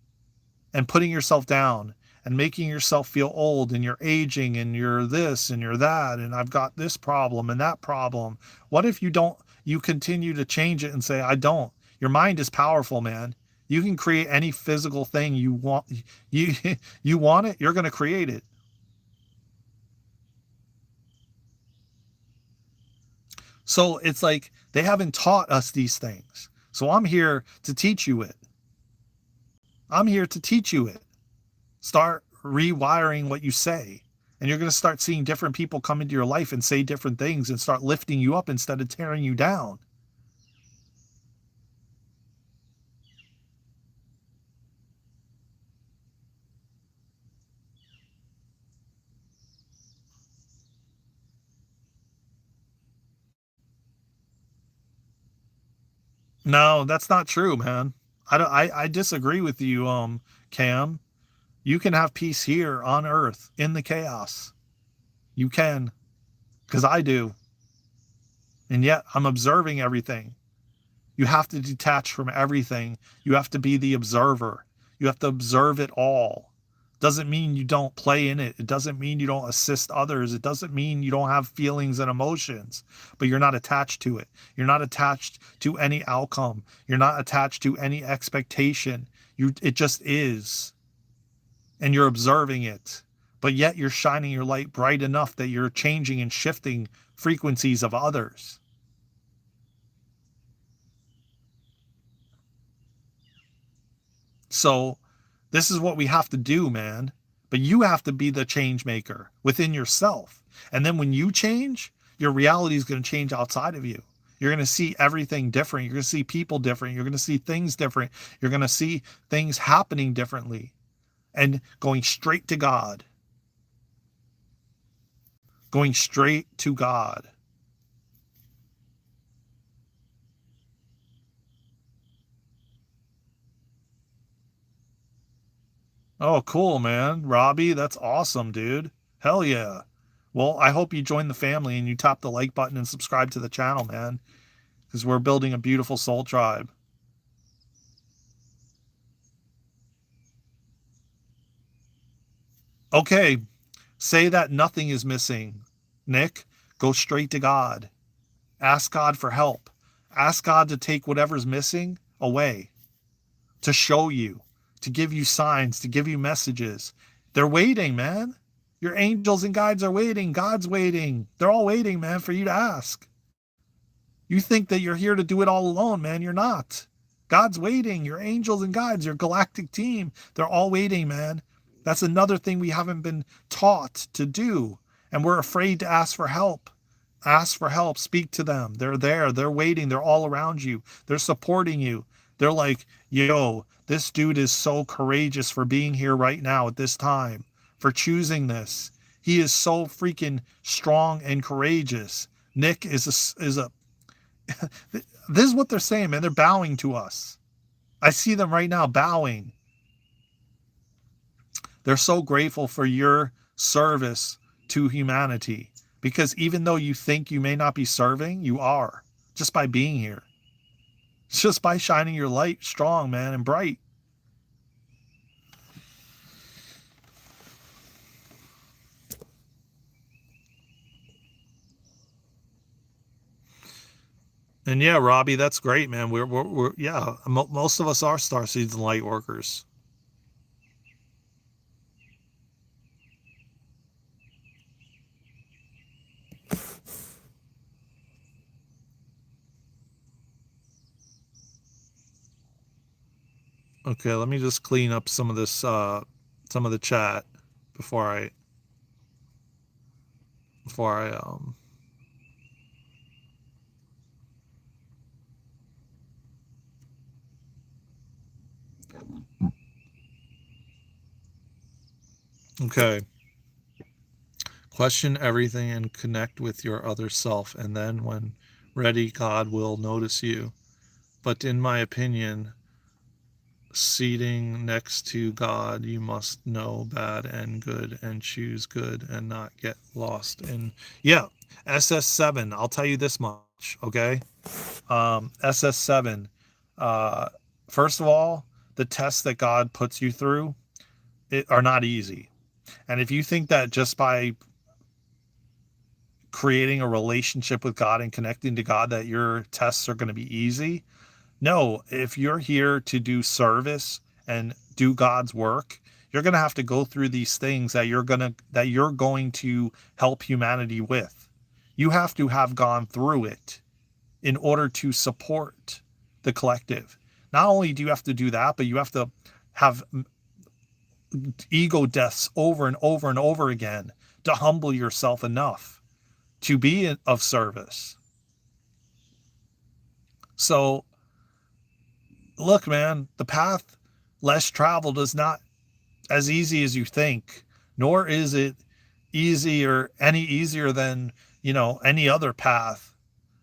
and putting yourself down and making yourself feel old, and you're aging, and you're this and you're that, and I've got this problem and that problem. What if you continue to change it and say, I don't? Your mind is powerful, man. You can create any physical thing you want. You want it, you're going to create it. So it's like they haven't taught us these things. So I'm here to teach you it. I'm here to teach you it. Start rewiring what you say And you're going to start seeing different people come into your life and say different things and start lifting you up instead of tearing you down. No, that's not true, man. I disagree with you, Cam. You can have peace here on earth in the chaos. You can, because I do. And yet I'm observing everything. You have to detach from everything. You have to be the observer. You have to observe it all. Doesn't mean you don't play in it. It doesn't mean you don't assist others. It doesn't mean you don't have feelings and emotions, but you're not attached to it. You're not attached to any outcome. You're not attached to any expectation. It just is. And you're observing it. But yet you're shining your light bright enough that you're changing and shifting frequencies of others. So this is what we have to do, man. But you have to be the change maker within yourself. And then when you change, your reality is going to change outside of you. You're going to see everything different. You're going to see people different. You're going to see things different. You're going to see things happening differently and going straight to God. Going straight to God. Oh, cool, man. Robbie, that's awesome, dude. Hell yeah. Well, I hope you join the family and you tap the like button and subscribe to the channel, man, because we're building a beautiful soul tribe. Okay, say that nothing is missing. Nick, go straight to God. Ask God for help. Ask God to take whatever's missing away, to show you, to give you signs, to give you messages. They're waiting, man. Your angels and guides are waiting. God's waiting. They're all waiting, man, for you to ask. You think that you're here to do it all alone, man. You're not. God's waiting. Your angels and guides, your galactic team, they're all waiting, man. That's another thing we haven't been taught to do. And we're afraid to ask for help. Ask for help. Speak to them. They're there. They're waiting. They're all around you. They're supporting you. They're like, yo, this dude is so courageous for being here right now at this time, for choosing this. He is so freaking strong and courageous. Nick is a this is what they're saying, man. They're bowing to us. I see them right now bowing. They're so grateful for your service to humanity, because even though you think you may not be serving, you are, just by being here. It's just by shining your light strong, man, and bright. And yeah, Robbie, that's great, man. We're yeah, most of us are starseeds and light workers. Okay, let me just clean up some of this, some of the chat before I, before I, okay. Question everything and connect with your other self, and then when ready, God will notice you. But in my opinion, seating next to God, you must know bad and good and choose good and not get lost in, yeah, SS7. I'll tell you this much, okay? SS7. Uh, First of all, the tests that God puts you through are not easy. And if you think that just by creating a relationship with God and connecting to God that your tests are going to be easy, no, if you're here to do service and do God's work, you're going to have to go through these things that you're going to help humanity with. You have to have gone through it in order to support the collective. Not only do you have to do that, but you have to have ego deaths over and over and over again to humble yourself enough to be of service. So look, man, the path less traveled is not as easy as you think, nor is it any easier than, any other path.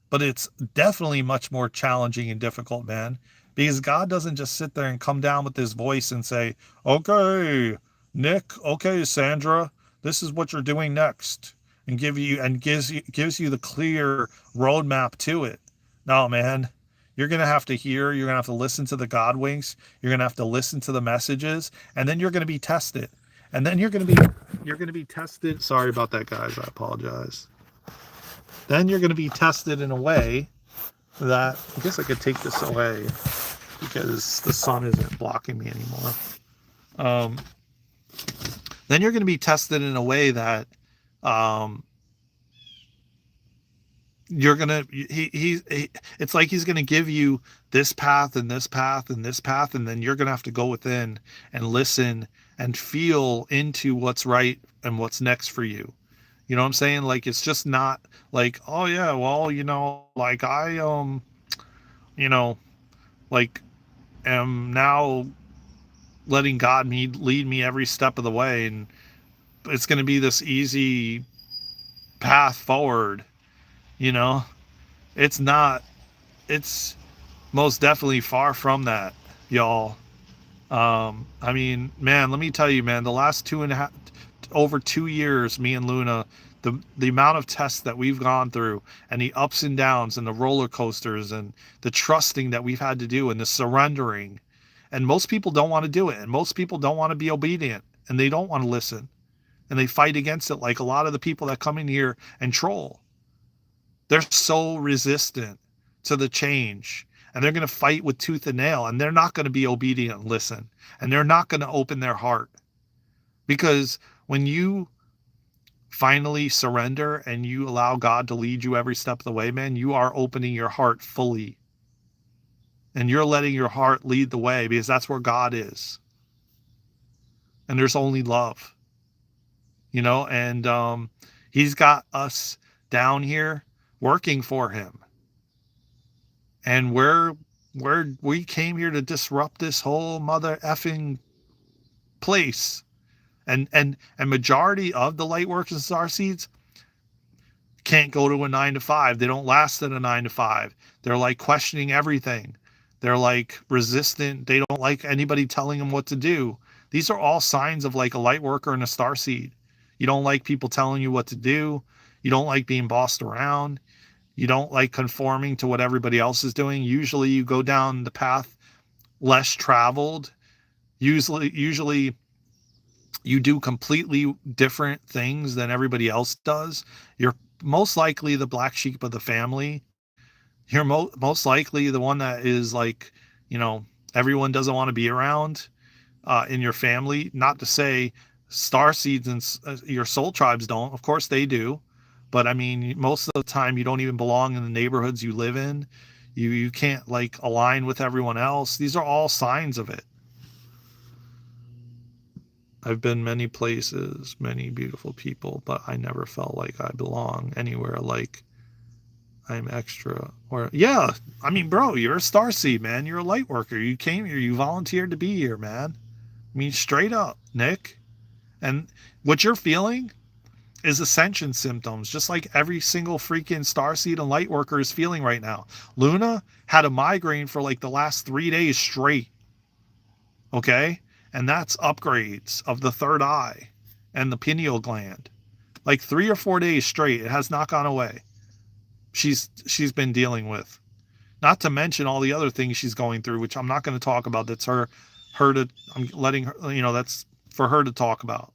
But it's definitely much more challenging and difficult, man, because God doesn't just sit there and come down with his voice and say, okay, Nick, okay, Sandra, this is what you're doing next, and gives you the clear roadmap to it. No, man, you're going to have to hear, you're going to have to listen to the God winks, you're going to have to listen to the messages, and then you're going to be tested. And then you're going to be tested. Sorry about that, guys. I apologize. Then you're going to be tested in a way that, I guess I could take this away because the sun isn't blocking me anymore. Then you're going to be tested in a way that you're going to, it's like he's going to give you this path and this path and this path, and then you're going to have to go within and listen and feel into what's right and what's next for you. You know what I'm saying? Like, it's just not like, oh yeah, well, like I, like am now letting God lead me every step of the way, and it's going to be this easy path forward. It's not. It's most definitely far from that, y'all. I mean, man, let me tell you, man, the last over 2 years, me and Luna, the amount of tests that we've gone through, and the ups and downs and the roller coasters and the trusting that we've had to do and the surrendering. And most people don't want to do it. And most people don't want to be obedient, and they don't want to listen, and they fight against it. Like a lot of the people that come in here and troll, they're so resistant to the change, and they're going to fight with tooth and nail, and they're not going to be obedient and listen, and they're not going to open their heart. Because when you finally surrender and you allow God to lead you every step of the way, man, you are opening your heart fully, and you're letting your heart lead the way, because that's where God is, and there's only love, and he's got us down here working for him. And we came here to disrupt this whole mother effing place. And majority of the Lightworkers and Starseeds can't go to a 9 to 5. They don't last at a 9 to 5. They're like questioning everything. They're like resistant. They don't like anybody telling them what to do. These are all signs of like a Lightworker and a Starseed. You don't like people telling you what to do. You don't like being bossed around. You don't like conforming to what everybody else is doing. Usually you go down the path less traveled. Usually you do completely different things than everybody else does. You're most likely the black sheep of the family. You're most likely the one that is like, everyone doesn't want to be around in your family. Not to say Starseeds and your soul tribes don't. Of course they do. But I mean, most of the time you don't even belong in the neighborhoods you live in. You can't like align with everyone else. These are all signs of it. I've been many places, many beautiful people, but I never felt like I belong anywhere, like I'm extra. Or yeah, I mean, bro, you're a starseed, man. You're a light worker. You came here, you volunteered to be here, man. I mean, straight up, Nick. And what you're feeling is ascension symptoms, just like every single freaking starseed and light worker is feeling right now. Luna had a migraine for like the last 3 days straight. Okay? And that's upgrades of the third eye and the pineal gland. Like 3 or 4 days straight. It has not gone away. She's been dealing with. Not to mention all the other things she's going through, which I'm not going to talk about. That's I'm letting her, that's for her to talk about.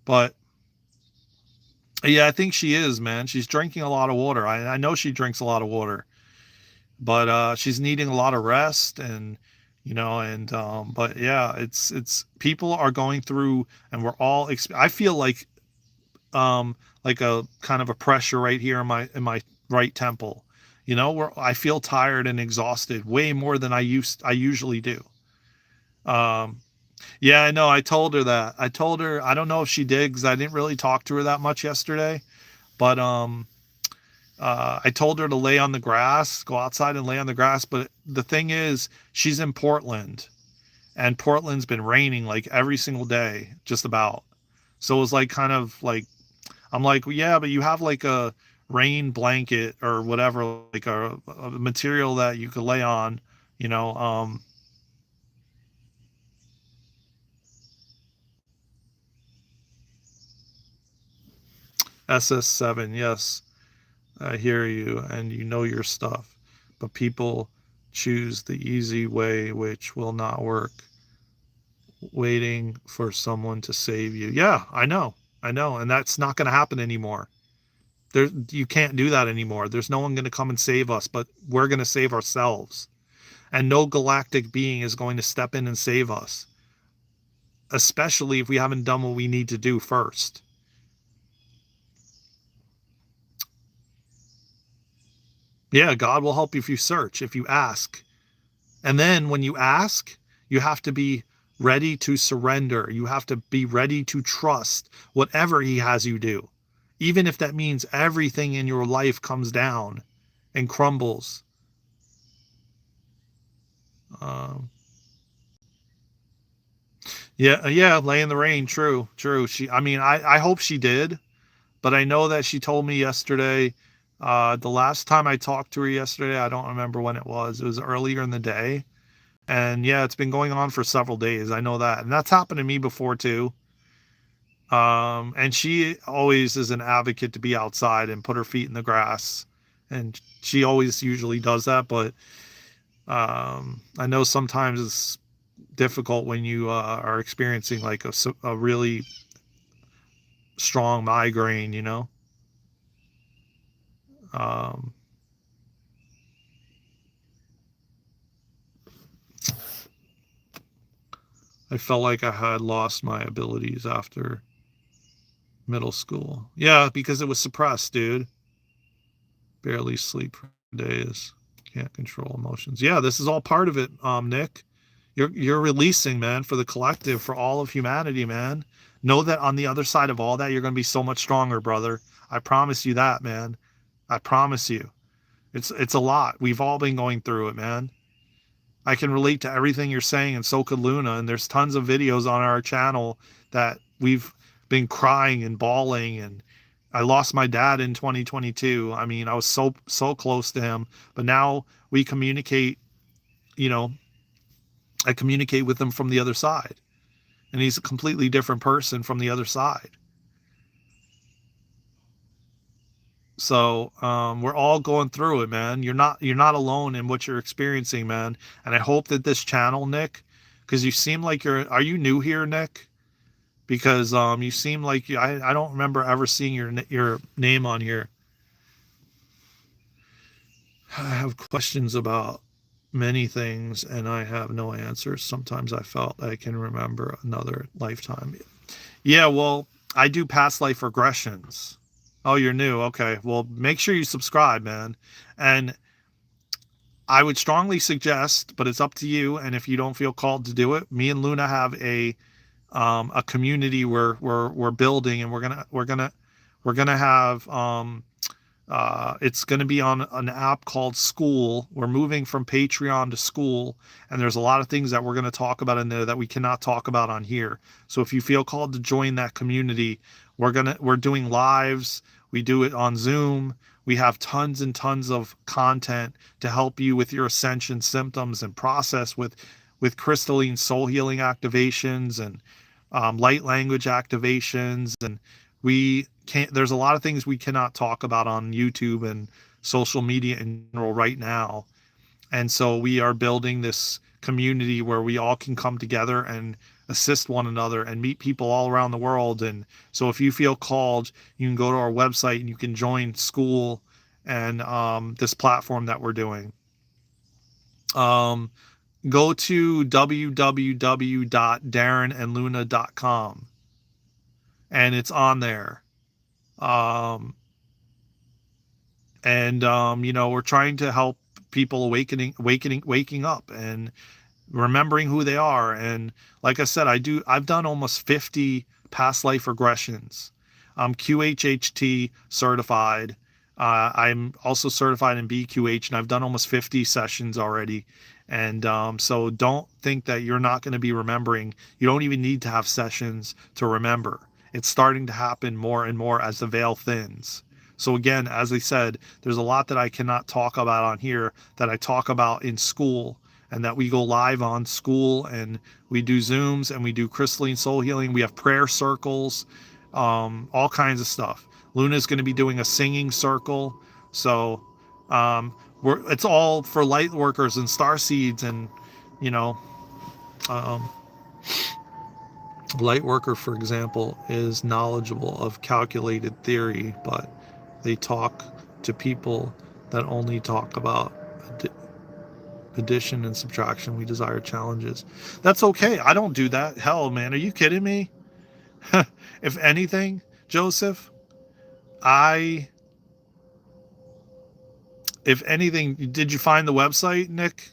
But yeah, I think she is, man. She's drinking a lot of water. I know she drinks a lot of water, but she's needing a lot of rest, and but yeah, it's people are going through, and we're all I feel like a kind of a pressure right here in my right temple, where I feel tired and exhausted way more than I usually do. Yeah, I know. I told her that. I told her, I don't know if she did because I didn't really talk to her that much yesterday. But I told her to lay on the grass, go outside and lay on the grass. But the thing is, she's in Portland, and Portland's been raining like every single day, just about. So it was like kind of like, I'm like, well, yeah, but you have like a rain blanket or whatever, like a material that you could lay on, you know. SS7, yes, I hear you, and you know your stuff, but people choose the easy way, which will not work, waiting for someone to save you. Yeah, I know, and that's not going to happen anymore. There, you can't do that anymore. There's no one going to come and save us, but we're going to save ourselves. And no galactic being is going to step in and save us, especially if we haven't done what we need to do first. Yeah, God will help you if you search, if you ask. And then when you ask, you have to be ready to surrender. You have to be ready to trust whatever He has you do, even if that means everything in your life comes down and crumbles. Um, yeah, yeah, lay in the rain. True, true. I mean, I hope she did, but I know that she told me yesterday. The last time I talked to her yesterday, I don't remember when it was. It was earlier in the day. And yeah, it's been going on for several days. I know that. And that's happened to me before too. And she always is an advocate to be outside and put her feet in the grass. And she always usually does that. But I know sometimes it's difficult when you are experiencing like a really strong migraine, you know? Um, I felt like I had lost my abilities after middle school. Yeah, because it was suppressed, dude. Barely sleep for days. Can't control emotions. Yeah, this is all part of it, Nick. You're releasing, man, for the collective, for all of humanity, man. Know that on the other side of all that, you're gonna be so much stronger, brother. I promise you that, man. I promise you. It's a lot. We've all been going through it, man. I can relate to everything you're saying, and so could Luna. And there's tons of videos on our channel that we've been crying and bawling. And I lost my dad in 2022. I mean, I was so close to him, but now we communicate. You know, I communicate with him from the other side, and he's a completely different person from the other side. So we're all going through it, man. You're not alone in what you're experiencing, man. And I hope that this channel, Nick, because you seem like are you new here, Nick? Because you seem like I don't remember ever seeing your name on here. I have questions about many things and I have no answers. Sometimes I felt I can remember another lifetime. Yeah, well, I do past life regressions. Oh, you're new. Okay. Well, make sure you subscribe, man. And I would strongly suggest, but it's up to you. And if you don't feel called to do it, me and Luna have a community where we're building, and we're gonna have it's going to be on an app called School. We're moving from Patreon to School, and there's a lot of things that we're going to talk about in there that we cannot talk about on here. So if you feel called to join that community, we're doing lives. We do it on Zoom. We have tons and tons of content to help you with your ascension symptoms and process with crystalline soul healing activations and light language activations. And we can't, there's a lot of things we cannot talk about on YouTube and social media in general right now. And so we are building this community where we all can come together and assist one another and meet people all around the world. And so if you feel called, you can go to our website and you can join School and this platform that we're doing. Go to www.darenandluna.com and it's on there. Um, and you know, we're trying to help people waking up, and remembering who they are. And like I said, I've done almost 50 past life regressions. I'm QHHT certified. I'm also certified in BQH, and I've done almost 50 sessions already. And so don't think that you're not going to be remembering. You don't even need to have sessions to remember. It's starting to happen more and more as the veil thins. So again, as I said, there's a lot that I cannot talk about on here that I talk about in school, and that we go live on school, and we do Zooms, and we do crystalline soul healing. We have prayer circles, all kinds of stuff. Luna's going to be doing a singing circle. So it's all for light workers and star seeds. And you know, um, light worker, for example, is knowledgeable of calculated theory, but they talk to people that only talk about addition and subtraction. We desire challenges. That's okay. I don't do that. Hell, man, are you kidding me? If anything, Joseph, if anything, did you find the website, Nick?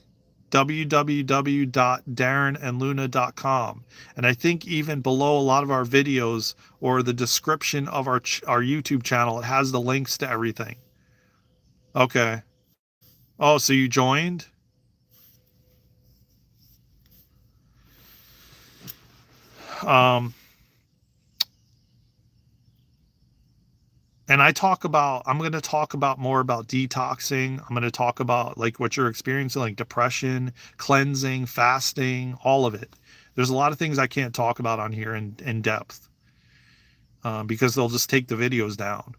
www.darenandluna.com. And I think even below a lot of our videos, or the description of our YouTube channel, it has the links to everything. Okay. Oh, so you joined? Um, and I'm going to talk about more about detoxing. I'm going to talk about like what you're experiencing, like depression, cleansing, fasting, all of it. There's a lot of things I can't talk about on here in depth, because they'll just take the videos down.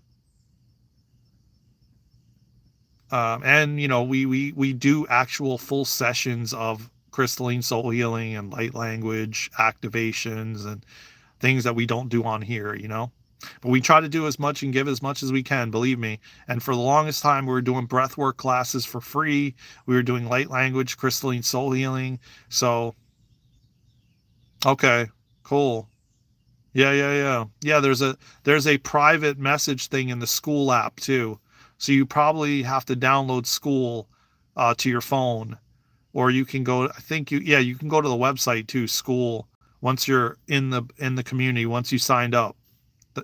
And you know, we do actual full sessions of crystalline soul healing and light language activations and things that we don't do on here, you know. But we try to do as much and give as much as we can, believe me. And for the longest time, we were doing breathwork classes for free. We were doing light language, crystalline soul healing. So, okay, cool. Yeah. There's a private message thing in the school app too. So you probably have to download school to your phone, or you can go. I think you can go to the website too. School, once you're in the community, once you signed up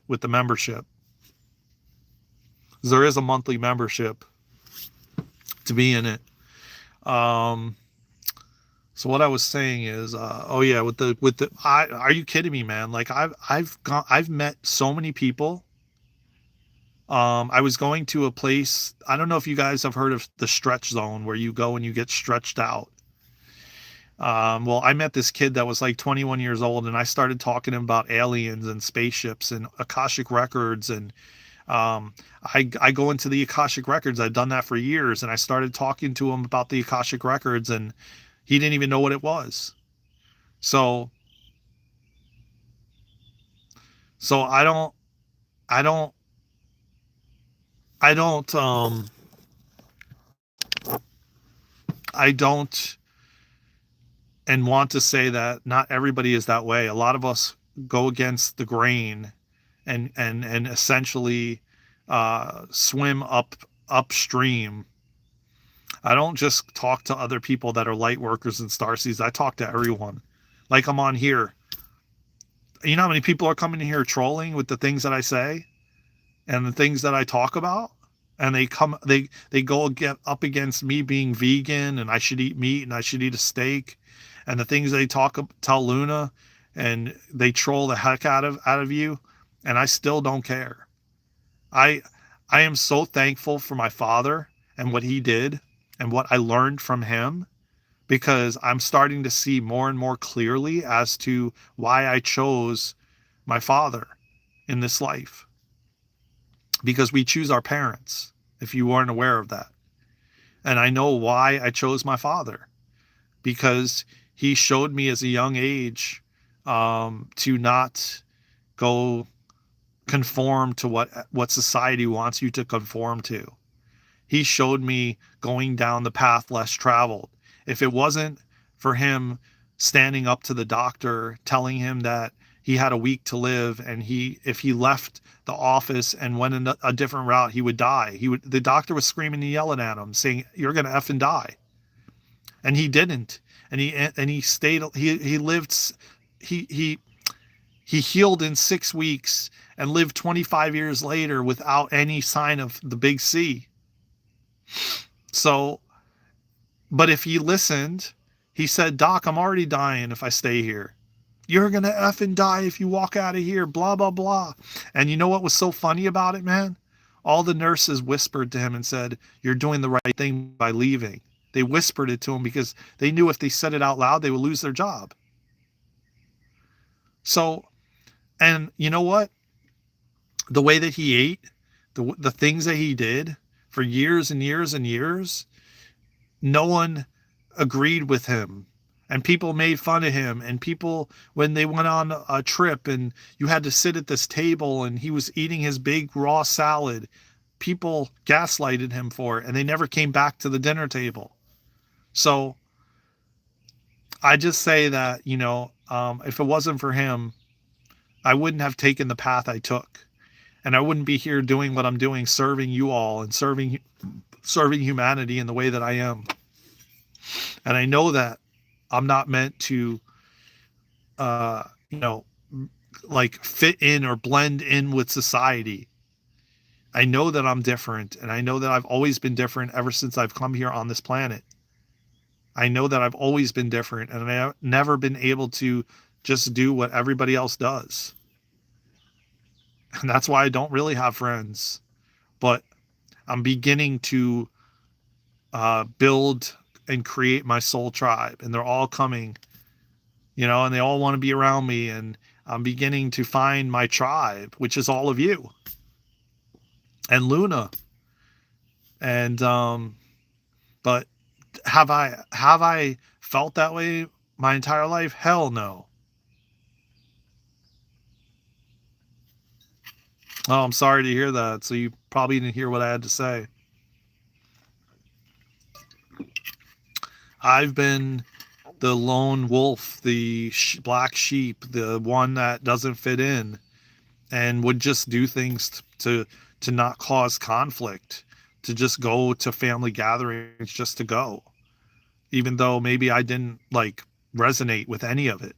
with the membership. There is a monthly membership to be in it. Um, so what I was saying is, oh yeah, are you kidding me, man? Like I've met so many people. I was going to a place. I don't know if you guys have heard of the stretch zone, where you go and you get stretched out. Well, I met this kid that was like 21 years old, and I started talking to him about aliens and spaceships and Akashic records. And I go into the Akashic records. I've done that for years, and I started talking to him about the Akashic records, and he didn't even know what it was. So, so I don't, I don't, I don't, and want to say that not everybody is that way. A lot of us go against the grain, and essentially swim upstream. I don't just talk to other people that are light workers and starseeds. I talk to everyone. Like I'm on here. You know how many people are coming in here trolling with the things that I say and the things that I talk about? And they go get up against me being vegan, and I should eat meat, and I should eat a steak, and the things they tell Luna, and they troll the heck out of you, and I still don't care. I I am so thankful for my father and what he did and what I learned from him, because I'm starting to see more and more clearly as to why I chose my father in this life. Because we choose our parents, if you weren't aware of that. And I know why I chose my father, because he showed me as a young age to not go conform to what society wants you to conform to. He showed me going down the path less traveled. If it wasn't for him standing up to the doctor, telling him that he had a week to live, and if he left the office and went in a different route, he would die. The doctor was screaming and yelling at him, saying, "You're going to effing die." And he didn't. and he stayed, he lived, he he healed in 6 weeks and lived 25 years later without any sign of the big C. So, but if he listened, he said, Doc, I'm already dying if I stay here. You're going to effing die if you walk out of here, blah, blah, blah. And you know what was so funny about it, man? All the nurses whispered to him and said, you're doing the right thing by leaving. They whispered it to him because they knew if they said it out loud, they would lose their job. So, and you know what? The way that he ate, the things that he did for years and years and years, no one agreed with him. And people made fun of him. And people, when they went on a trip and you had to sit at this table and he was eating his big raw salad, people gaslighted him for it. And they never came back to the dinner table. So I just say that, if it wasn't for him, I wouldn't have taken the path I took. And I wouldn't be here doing what I'm doing, serving you all and serving humanity in the way that I am. And I know that I'm not meant to, fit in or blend in with society. I know that I'm different, and I know that I've always been different ever since I've come here on this planet. I know that I've always been different, and I've never been able to just do what everybody else does. And that's why I don't really have friends. But I'm beginning to build and create my soul tribe, and they're all coming, and they all want to be around me, and I'm beginning to find my tribe, which is all of you and Luna. And but have I felt that way my entire life? Hell no. Oh, I'm sorry to hear that. So you probably didn't hear what I had to say. I've been the lone wolf, the black sheep, the one that doesn't fit in and would just do things to not cause conflict, to just go to family gatherings just to go, even though maybe I didn't resonate with any of it.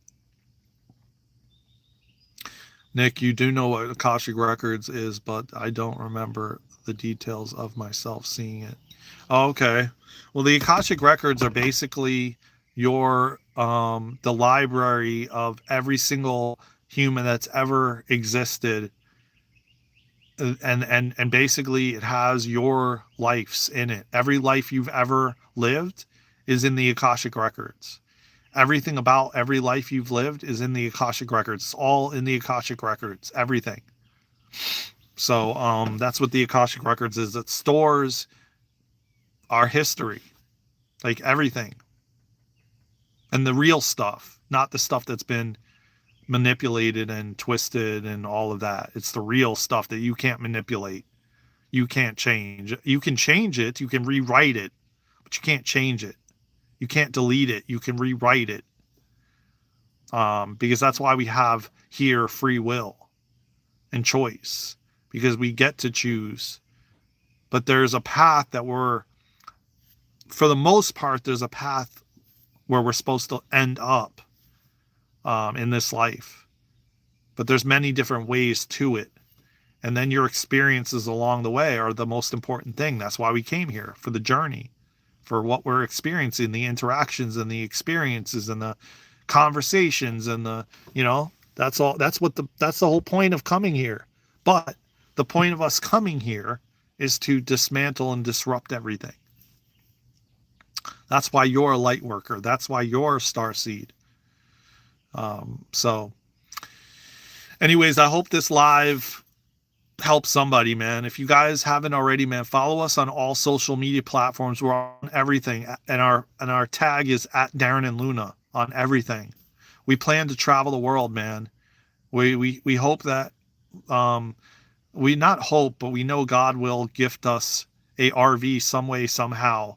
Nick, you do know what Akashic Records is, but I don't remember the details of myself seeing it. Oh, okay. Well, the Akashic Records are basically your the library of every single human that's ever existed, and basically it has your lives in it. Every life you've ever lived is in the Akashic Records. Everything about every life you've lived is in the Akashic Records. It's all in the Akashic Records. Everything. So that's what the Akashic Records is. It stores our history, like everything, and the real stuff, not the stuff that's been manipulated and twisted and all of that. It's the real stuff that you can't manipulate, you can't change. You can change it, you can rewrite it, but you can't change it. You can't delete it, you can rewrite it, because that's why we have here free will and choice, because we get to choose. But there's a path that for the most part, there's a path where we're supposed to end up in this life. But there's many different ways to it. And then your experiences along the way are the most important thing. That's why we came here, for the journey, for what we're experiencing, the interactions and the experiences and the conversations and that's all. That's the whole point of coming here. But the point of us coming here is to dismantle and disrupt everything. That's why you're a light worker. That's why you're a starseed. So anyways, I hope this live helps somebody, man. If you guys haven't already, man, follow us on all social media platforms. We're on everything. And our tag is at Daren and Luna on everything. We plan to travel the world, man. We hope that, we not hope, but we know God will gift us a RV some way, somehow,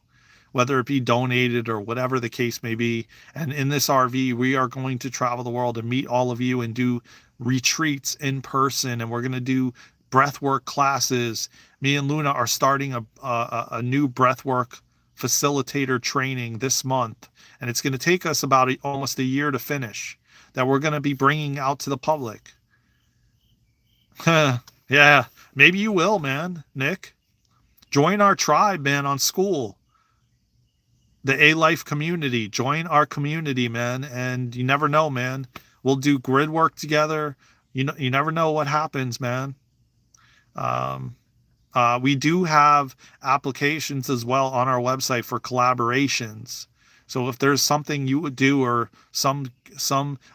whether it be donated or whatever the case may be. And in this RV, we are going to travel the world and meet all of you and do retreats in person. And we're going to do breathwork classes. Me and Luna are starting a new breathwork facilitator training this month, and it's going to take us about almost a year to finish, that we're going to be bringing out to the public. Yeah, maybe you will, man. Nick, join our tribe, man, on School, the A-Life community. Join our community, man, and you never know, man. We'll do grid work together. You never know what happens, man. We do have applications as well on our website for collaborations. So if there's something you would do, or some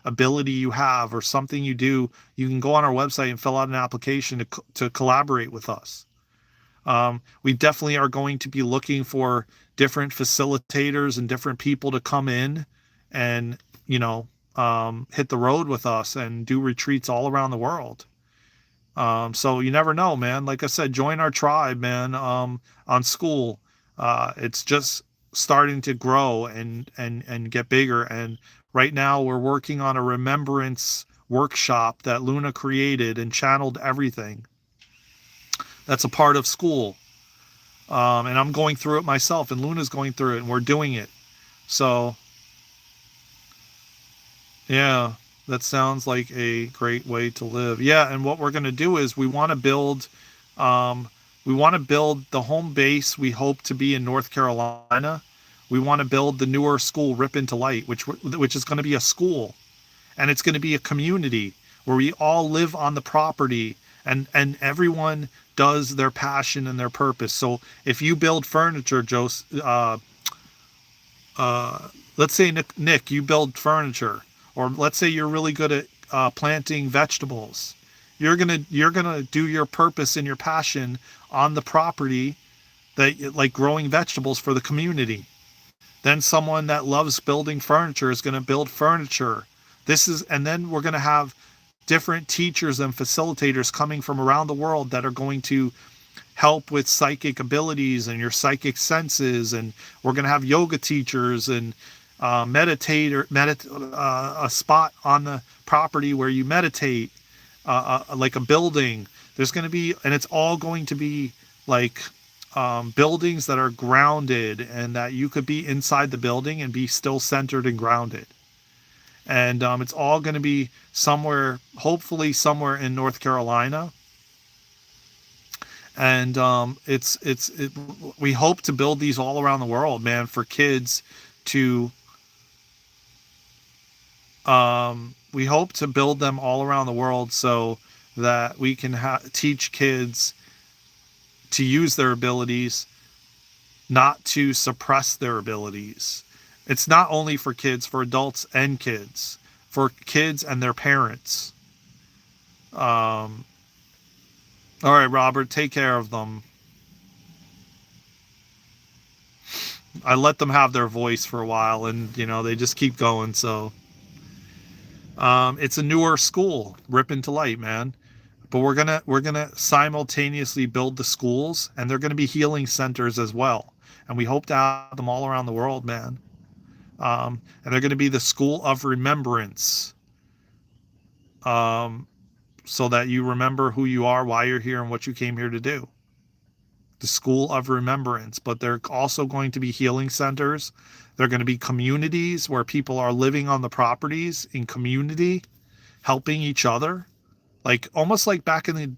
ability you have, or something you do, you can go on our website and fill out an application to collaborate with us. We definitely are going to be looking for different facilitators and different people to come in and, hit the road with us and do retreats all around the world. So you never know, man. Like I said, join our tribe, man, on School. It's just starting to grow and get bigger. And right now we're working on a remembrance workshop that Luna created and channeled everything. That's a part of School. And I'm going through it myself, and Luna's going through it, and we're doing it. So, yeah, that sounds like a great way to live. Yeah, and what we're going to do is we want to build the home base we hope to be in North Carolina. We want to build the newer school, Rip Into Light, which is going to be a school, and it's going to be a community where we all live on the property, and everyone does their passion and their purpose. So if you build furniture, let's say Nick, you build furniture, or let's say you're really good at planting vegetables. You're gonna do your purpose and your passion on the property, that like growing vegetables for the community. Then someone that loves building furniture is going to build furniture. And then we're going to have different teachers and facilitators coming from around the world that are going to help with psychic abilities and your psychic senses. And we're going to have yoga teachers and a spot on the property where you meditate, like a building. There's going to be, and it's all going to be like buildings that are grounded, and that you could be inside the building and be still centered and grounded. And it's all going to be somewhere, hopefully somewhere in North Carolina. And we hope to build these all around the world, man, for kids to, we hope to build them all around the world so that we can teach kids to use their abilities, not to suppress their abilities. It's not only for kids, for adults and kids, for kids and their parents. All right, Robert, take care of them. I let them have their voice for a while, and they just keep going. So it's a newer school, Rip Into Light, man. But we're gonna simultaneously build the schools, and they're gonna be healing centers as well. And we hope to have them all around the world, man. And they're going to be the School of Remembrance, so that you remember who you are, why you're here, and what you came here to do. The School of Remembrance. But they're also going to be healing centers. They're going to be communities where people are living on the properties in community, helping each other, like almost like back in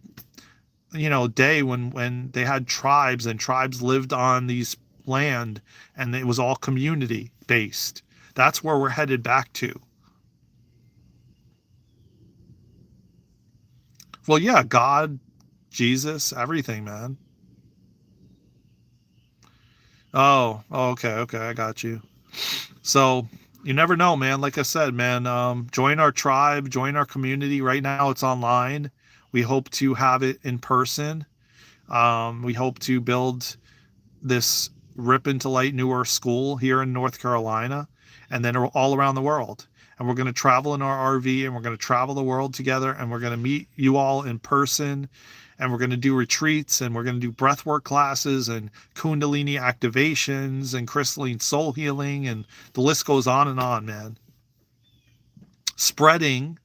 the day when they had tribes, and tribes lived on these land, and it was all community based. That's where we're headed back to. Well, yeah, God, Jesus, everything, man. Oh, okay, I got you. So you never know, man. Like I said, man, join our tribe, join our community. Right now it's online. We hope to have it in person. We hope to build this Rip Into Light newer school here in North Carolina, and then all around the world. And we're going to travel in our RV, and we're going to travel the world together, and we're going to meet you all in person, and we're going to do retreats, and we're going to do breathwork classes and Kundalini activations and crystalline soul healing, and the list goes on, man. Spreading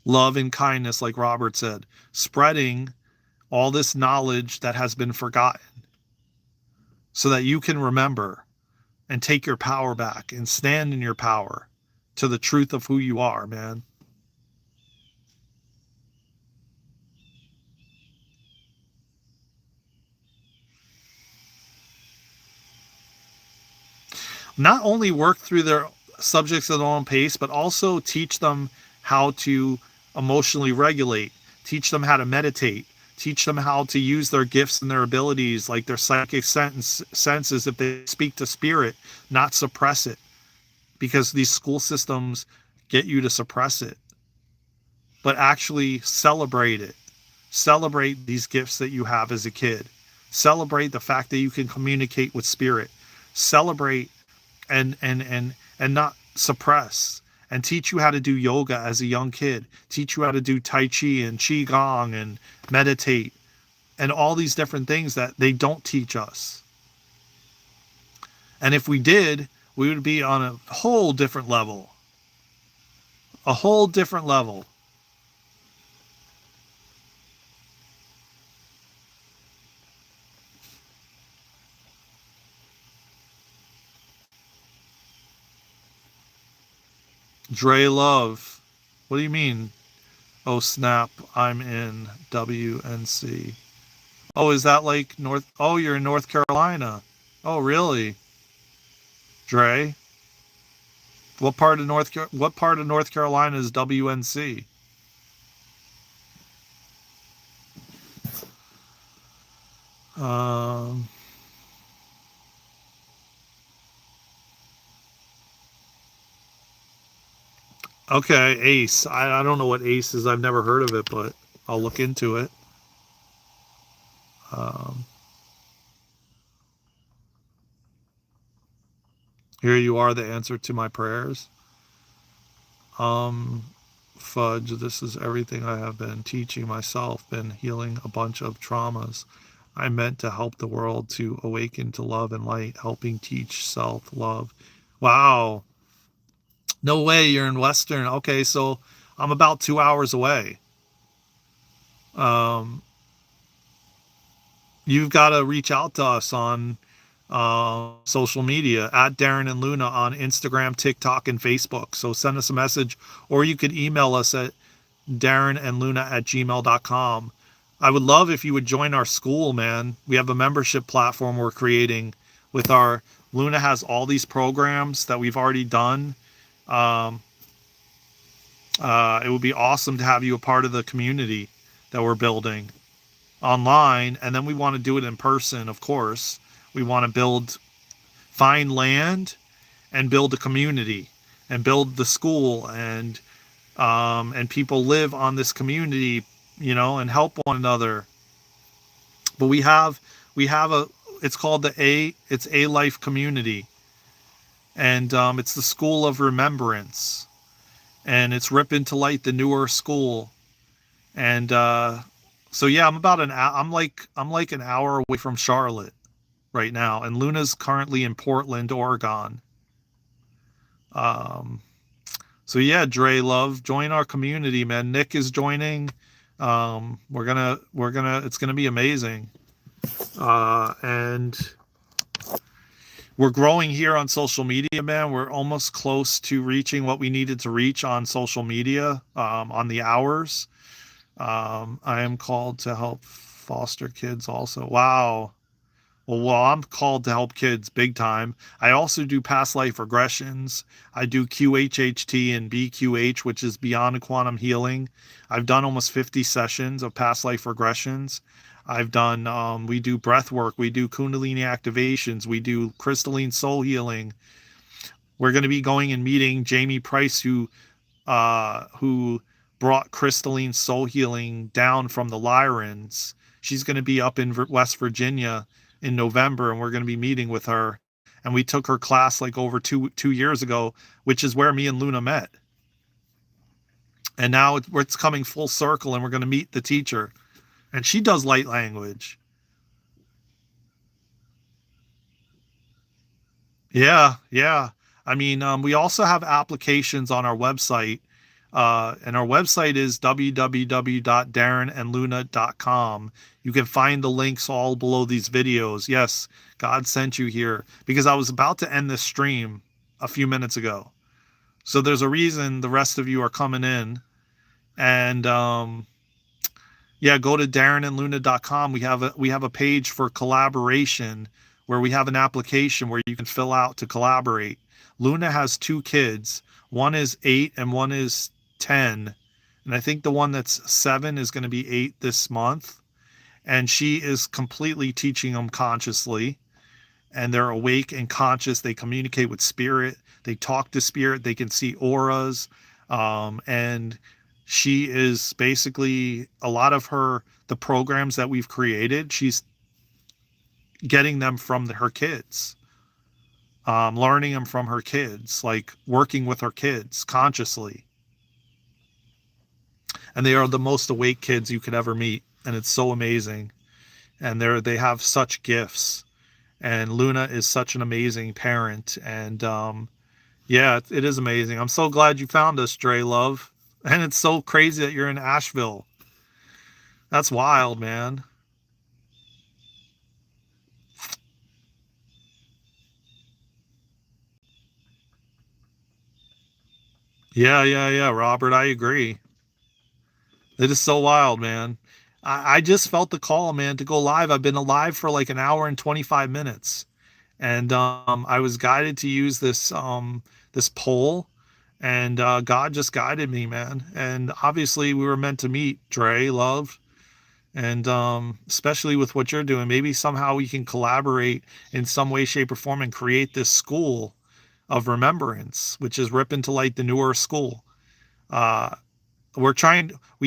love and kindness, like Robert said, spreading all this knowledge that has been forgotten. so that you can remember and take your power back and stand in your power to the truth of who you are, man. Not only work through their subjects at their own pace, but also teach them how to emotionally regulate, teach them how to meditate, teach them how to use their gifts and their abilities, like their psychic senses, if they speak to spirit, not suppress it, because these school systems get you to suppress it, but actually celebrate it. Celebrate these gifts that you have as a kid. Celebrate the fact that you can communicate with spirit. Celebrate and not suppress, and teach you how to do yoga as a young kid, teach you how to do tai chi and qigong and meditate and all these different things that they don't teach us. And if we did, we would be on a whole different level. A whole different level. Dre Love. What do you mean? Oh snap, I'm in WNC. Oh, is that like North? Oh, you're in North Carolina. Oh, really? Dre? What part of North Carolina is WNC? Um, okay, Ace. I don't know what Ace is. I've never heard of it, but I'll look into it. Um, Here you are, the answer to my prayers. Um, Fudge, this is everything I have been teaching myself, been healing a bunch of traumas. I meant to help the world to awaken to love and light, helping teach self love. Wow. No way, you're in Western. Okay, so I'm about 2 hours away. Um, you've got to reach out to us on social media at Daren and Luna on Instagram, TikTok, and Facebook. So send us a message, or you could email us at darenandluna@gmail.com. I would love if you would join our school, man. We have a membership platform we're creating with our Luna has all these programs that we've already done. Um, it would be awesome to have you a part of the community that we're building online, and then we want to do it in person, of course. We want to find land and build a community and build the school, and people live on this community, and help one another. But we have a it's called it's a life community, and it's the school of remembrance, and it's Rip into Light, the newer school. And so yeah, I'm like an hour away from Charlotte right now, and Luna's currently in Portland, Oregon. Um, so yeah, Dre Love, join our community, man. Nick is joining. It's gonna be amazing. And we're growing here on social media, man. We're almost close to reaching what we needed to reach on social media, on the hours. I am called to help foster kids also. Wow. Well, I'm called to help kids big time. I also do past life regressions. I do QHHT and BQH, which is Beyond Quantum Healing. I've done almost 50 sessions of past life regressions. We do breath work. We do Kundalini activations. We do crystalline soul healing. We're going to be going and meeting Jamie Price, who brought crystalline soul healing down from the Lyrans. She's going to be up in West Virginia in November, and we're going to be meeting with her. And we took her class like over two years ago, which is where me and Luna met. And now it's coming full circle, and we're going to meet the teacher, and she does light language. Yeah, yeah. I mean, we also have applications on our website. And our website is www.darenandluna.com. You can find the links all below these videos. Yes, God sent you here because I was about to end this stream a few minutes ago. So there's a reason the rest of you are coming in. And yeah, go to darenandluna.com. We have a page for collaboration where we have an application where you can fill out to collaborate. Luna has 2 kids. One is 8 and one is 10. And I think the one that's 7 is going to be 8 this month. And she is completely teaching them consciously. And they're awake and conscious. They communicate with spirit. They talk to spirit. They can see auras. And she is basically, a lot of the programs that we've created, she's getting them from her kids, learning them from her kids, like working with her kids consciously. And they are the most awake kids you could ever meet. And it's so amazing. And they have such gifts. And Luna is such an amazing parent. And yeah, it is amazing. I'm so glad you found us, Dre Love. And it's so crazy that you're in Asheville. That's wild, man. Yeah, Robert, I agree. It is so wild, man. I just felt the call, man, to go live. I've been alive for like an hour and 25 minutes. And I was guided to use this poll, and God just guided me, man. And obviously we were meant to meet, Dre, love. And especially with what you're doing, maybe somehow we can collaborate in some way, shape, or form and create this school of remembrance, which is Rip into Light, the newer school. Uh, we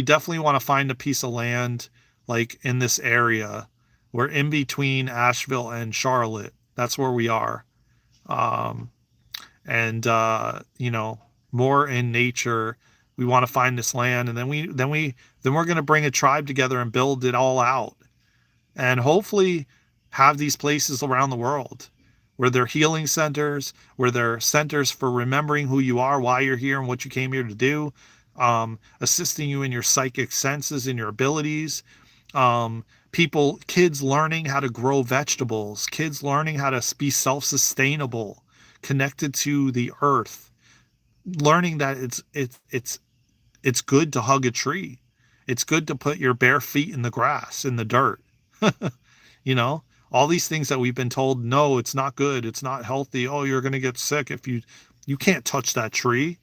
definitely want to find a piece of land like in this area. We're in between Asheville and Charlotte. That's where we are. Um, and more in nature. We want to find this land, and then we're going to bring a tribe together and build it all out, and hopefully have these places around the world where they're healing centers, where they're centers for remembering who you are, why you're here, and what you came here to do, assisting you in your psychic senses and your abilities. Kids learning how to grow vegetables, kids learning how to be self-sustainable, connected to the earth, learning that it's good to hug a tree. It's good to put your bare feet in the grass, in the dirt. All these things that we've been told, no, it's not good. It's not healthy. Oh, you're going to get sick if you can't touch that tree.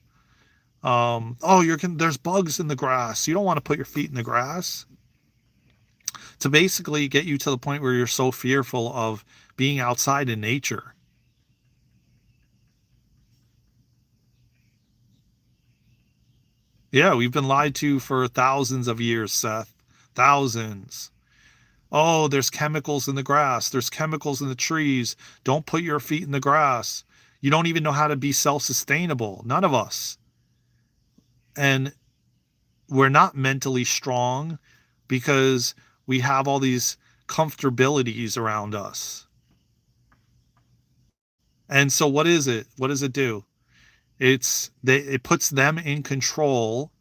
There's bugs in the grass. You don't want to put your feet in the grass. To basically get you to the point where you're so fearful of being outside in nature. Yeah, we've been lied to for thousands of years, Seth. Thousands. Oh, there's chemicals in the grass. There's chemicals in the trees. Don't put your feet in the grass. You don't even know how to be self-sustainable. None of us. And we're not mentally strong because we have all these comfortabilities around us. And so what is it? What does it do? It puts them in control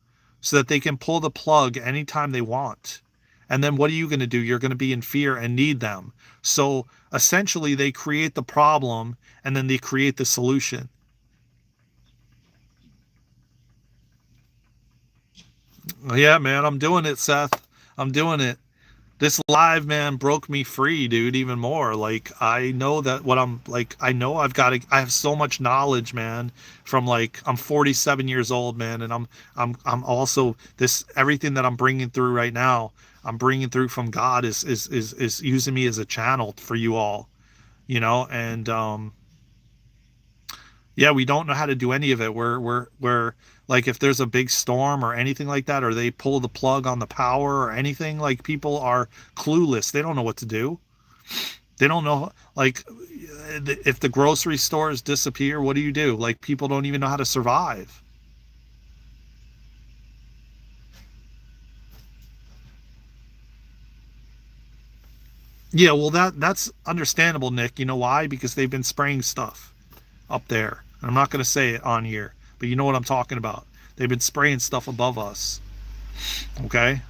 so that they can pull the plug anytime they want. And then what are you going to do? You're going to be in fear and need them. So essentially they create the problem and then they create the solution. Yeah, man, I'm doing it, Seth. I'm doing it. This live, man, broke me free, dude, even more. Like, I know that what I'm like, I have so much knowledge, man, from like, I'm 47 years old, man. And I'm also everything that I'm bringing through right now, I'm bringing through from God is using me as a channel for you all, and, yeah, we don't know how to do any of it. We're like, if there's a big storm or anything like that, or they pull the plug on the power or anything, like, people are clueless. They don't know what to do. They don't know, like, if the grocery stores disappear, what do you do? Like, people don't even know how to survive. Yeah, well, that's understandable, Nick. You know why? Because they've been spraying stuff up there. I'm not going to say it on here, but you know what I'm talking about. They've been spraying stuff above us. Okay.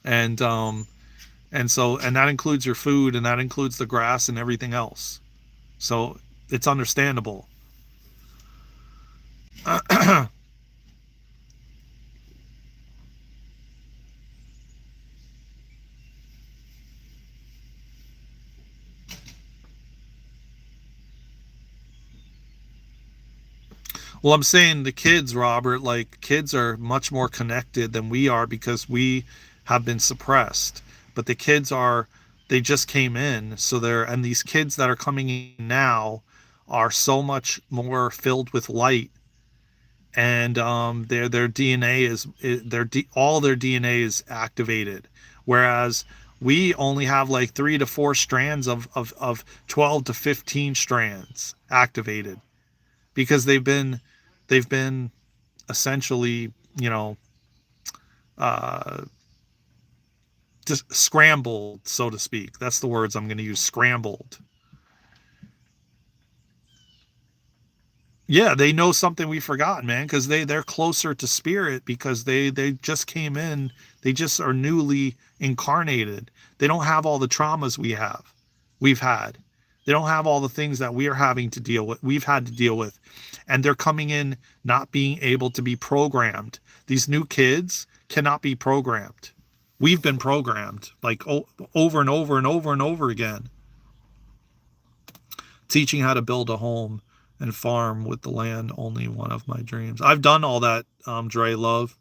And and that includes your food, and that includes the grass and everything else. So it's understandable. Well, I'm saying the kids, Robert, like kids are much more connected than we are because we have been suppressed. But the kids are, they just came in. So and these kids that are coming in now are so much more filled with light. And their DNA all their DNA is activated. Whereas we only have like 3 to 4 strands of 12 to 15 strands activated because they've been essentially, uh, just scrambled, so to speak. That's the words I'm going to use, scrambled. Yeah, they know something we forgot, man, because they're closer to spirit because they just came in. They just are newly incarnated. They don't have all the traumas we've had. They don't have all the things that we are having to deal with. We've had to deal with, and they're coming in not being able to be programmed. These new kids cannot be programmed. We've been programmed like over and over and over and over again. Teaching how to build a home and farm with the land, only one of my dreams. I've done all that, Dre Love.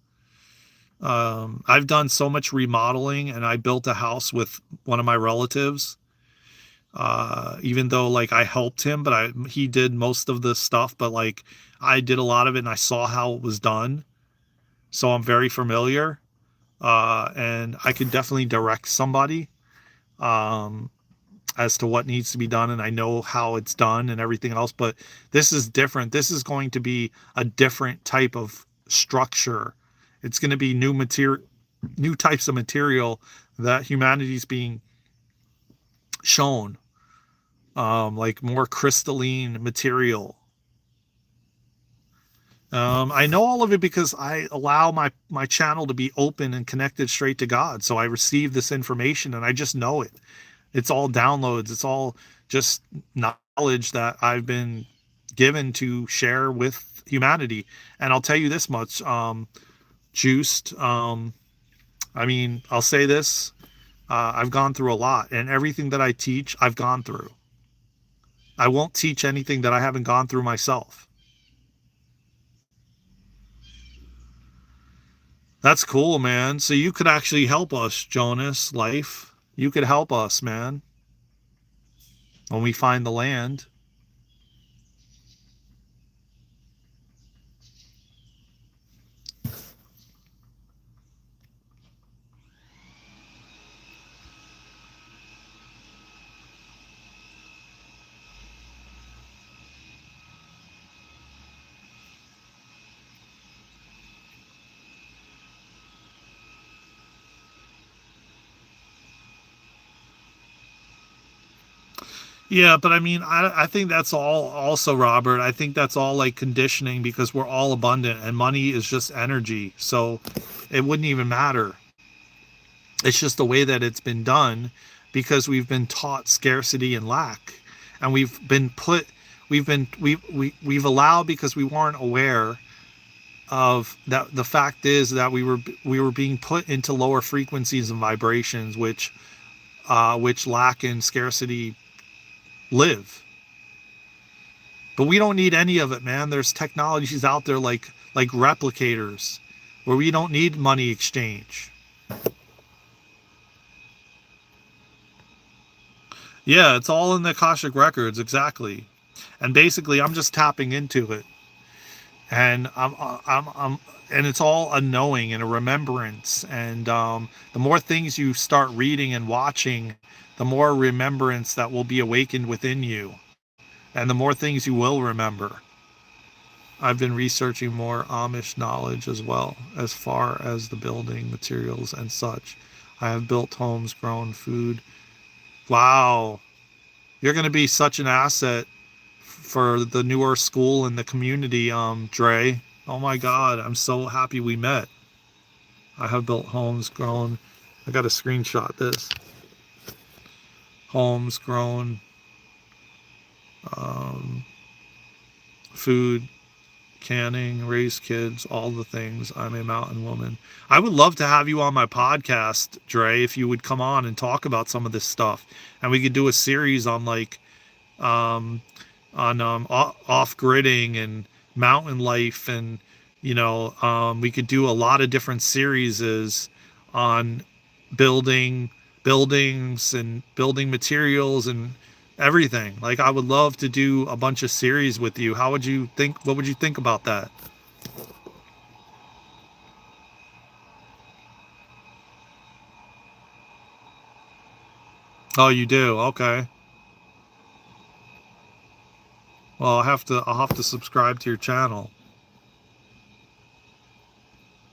I've done so much remodeling, and I built a house with one of my relatives. Even though like I helped him, but he did most of the stuff, but like I did a lot of it and I saw how it was done. So I'm very familiar. And I could definitely direct somebody. Um, as to what needs to be done, and I know how it's done and everything else, but this is different. This is going to be a different type of structure. It's going to be new types of material that humanity's being shown, like more crystalline material. I know all of it because I allow my channel to be open and connected straight to God. So I receive this information and I just know it. It's all downloads. It's all just knowledge that I've been given to share with humanity. And I'll tell you this much, Juiced. I mean, I'll say this. I've gone through a lot, and everything that I teach, I've gone through. I won't teach anything that I haven't gone through myself. That's cool, man. So you could actually help us, Jonas, Life. You could help us, man, when we find the land. Yeah, but I mean, I think that's all also, Robert. I think that's all like conditioning because we're all abundant and money is just energy. So it wouldn't even matter. It's just the way that it's been done because we've been taught scarcity and lack. And we've allowed because we weren't aware of that. The fact is that we were being put into lower frequencies and vibrations which lack and scarcity live. But we don't need any of it, man. There's technologies out there like replicators where we don't need money exchange. Yeah, it's all in the Akashic records, exactly. And basically, I'm just tapping into it, and and it's all a knowing and a remembrance. And the more things you start reading and watching, the more remembrance that will be awakened within you, and the more things you will remember. I've been researching more Amish knowledge as well, as far as the building materials and such. I have built homes, grown food. Wow, you're going to be such an asset for the newer school and the community, Dre. Oh my God, I'm so happy we met. I have built homes grown. I got to screenshot this. Homes grown, um, food, canning, raise kids, all the things. I'm a mountain woman. I would love to have you on my podcast, Dre, if you would come on and talk about some of this stuff. And we could do a series on like um, off gridding and mountain life, and we could do a lot of different series on building buildings and building materials and everything. Like, I would love to do a bunch of series with you. How would you think? What would you think about that? Oh, you do? Okay. Well, I'll have to subscribe to your channel.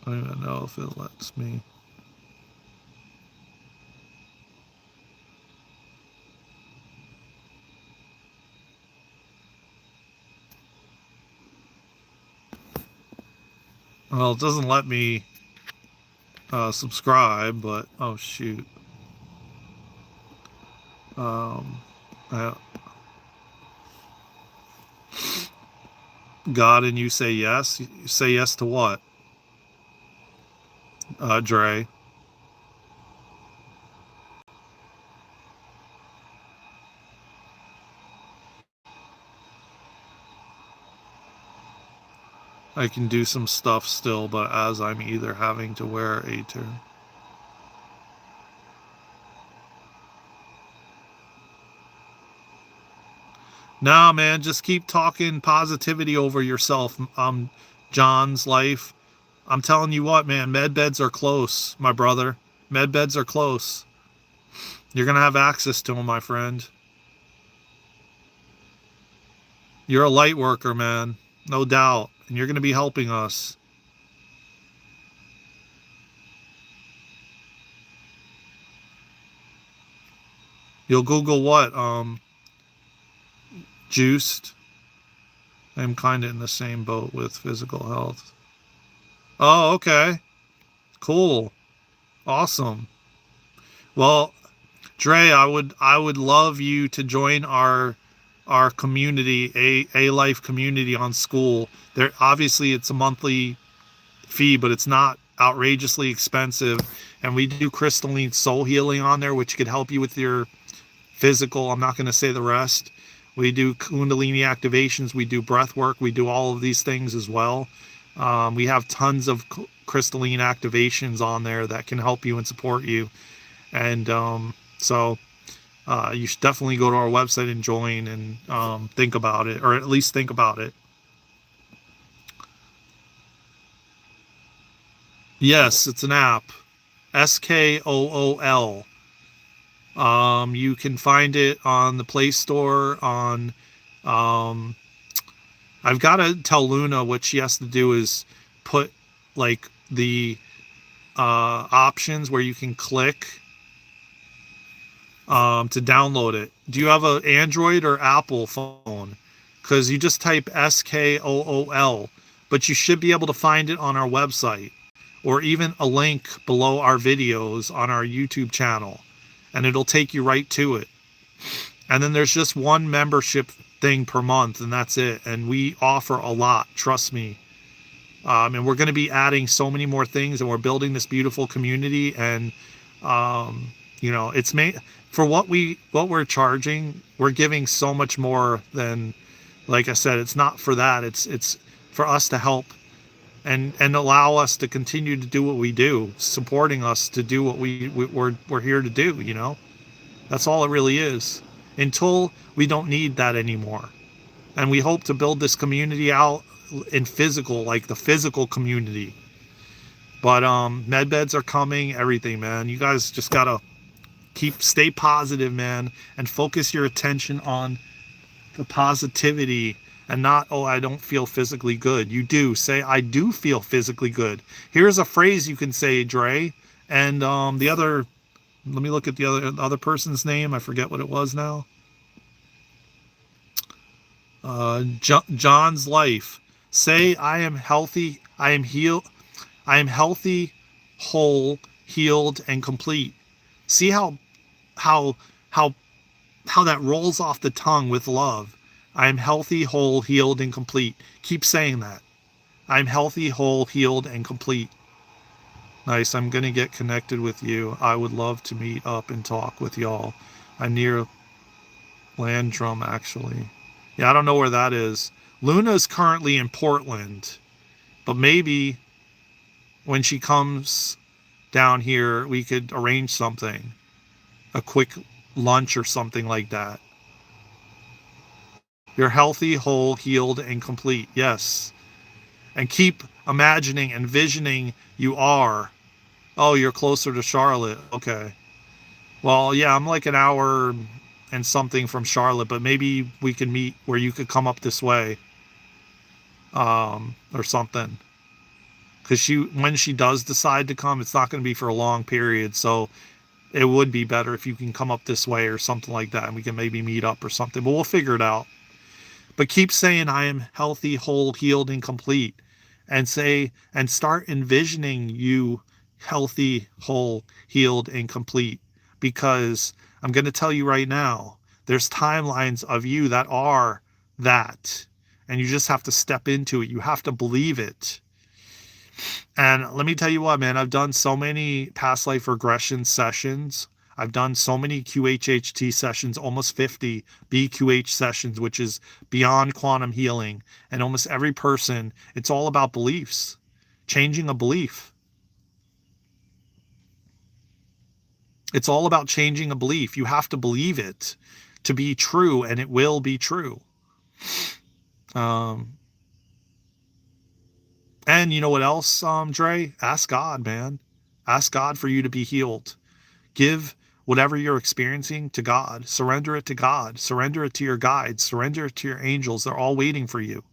I don't even know if it lets me. Well, it doesn't let me subscribe, but oh shoot. Um, I, God, and you say yes. You say yes to what, Dre? I can do some stuff still, but as I'm either having to wear a turn. Nah, man, just keep talking positivity over yourself. John's life. I'm telling you what, man, med beds are close, my brother. Med beds are close. You're gonna have access to them, my friend. You're a light worker, man, no doubt, and you're gonna be helping us. You'll Google what? Juiced. I'm kind of in the same boat with physical health. Oh, okay. Cool. Awesome. Well, Dre, I would love you to join our community, a life community on school. There obviously it's a monthly fee, but it's not outrageously expensive. And we do crystalline soul healing on there, which could help you with your physical. I'm not going to say the rest. We do Kundalini activations. We do breath work. We do all of these things as well. We have tons of crystalline activations on there that can help you and support you. And you should definitely go to our website and join and think about it, or at least think about it. Yes, it's an app. Skool. You can find it on the Play Store. Um, I've got to tell Luna what she has to do is put like the options where you can click to download it. Do you have an Android or Apple phone? Because you just type Skool, but you should be able to find it on our website or even a link below our videos on our YouTube channel, and it'll take you right to it. And then there's just one membership thing per month, and that's it. And we offer a lot, trust me. And we're going to be adding so many more things, and we're building this beautiful community. And it's made for what we're charging. We're giving so much more than, like I said, it's not for that. It's for us to help and allow us to continue to do what we do, supporting us to do what we're here to do. That's all it really is. Until we don't need that anymore, and we hope to build this community out in physical, like the physical community. But med beds are coming, everything, man. You guys just gotta stay positive, man, and focus your attention on the positivity and not, oh, I don't feel physically good. You do. Say, I do feel physically good. Here's a phrase you can say, Dre. And the other, let me look at the other person's name. I forget what it was now. John's life. Say, I am healthy. I am healed. I am healthy, whole, healed, and complete. See how how how that rolls off the tongue with love. I am healthy, whole, healed, and complete. Keep saying that. I'm healthy, whole, healed, and complete. Nice. I'm going to get connected with you. I would love to meet up and talk with y'all. I'm near Landrum, actually. Yeah, I don't know where that is. Luna's currently in Portland, but maybe when she comes down here, we could arrange something, a quick lunch or something like that. You're healthy, whole, healed, and complete. Yes. And keep imagining and visioning you are. Oh, you're closer to Charlotte. Okay. Well, yeah, I'm like an hour and something from Charlotte, but maybe we can meet where you could come up this way, or something. Because when she does decide to come, it's not going to be for a long period. So it would be better if you can come up this way or something like that, and we can maybe meet up or something. But we'll figure it out. But keep saying, I am healthy, whole, healed, and complete. And start envisioning you healthy, whole, healed, and complete. Because I'm going to tell you right now, there's timelines of you that are that. And you just have to step into it. You have to believe it. And let me tell you what, man, I've done so many past life regression sessions. I've done so many QHHT sessions, almost 50 BQH sessions, which is beyond quantum healing. And almost every person, it's all about beliefs, changing a belief. It's all about changing a belief. You have to believe it to be true, and it will be true. And you know what else, Dre? Ask God, man. Ask God for you to be healed. Give whatever you're experiencing to God. Surrender it to God. Surrender it to your guides. Surrender it to your angels. They're all waiting for you.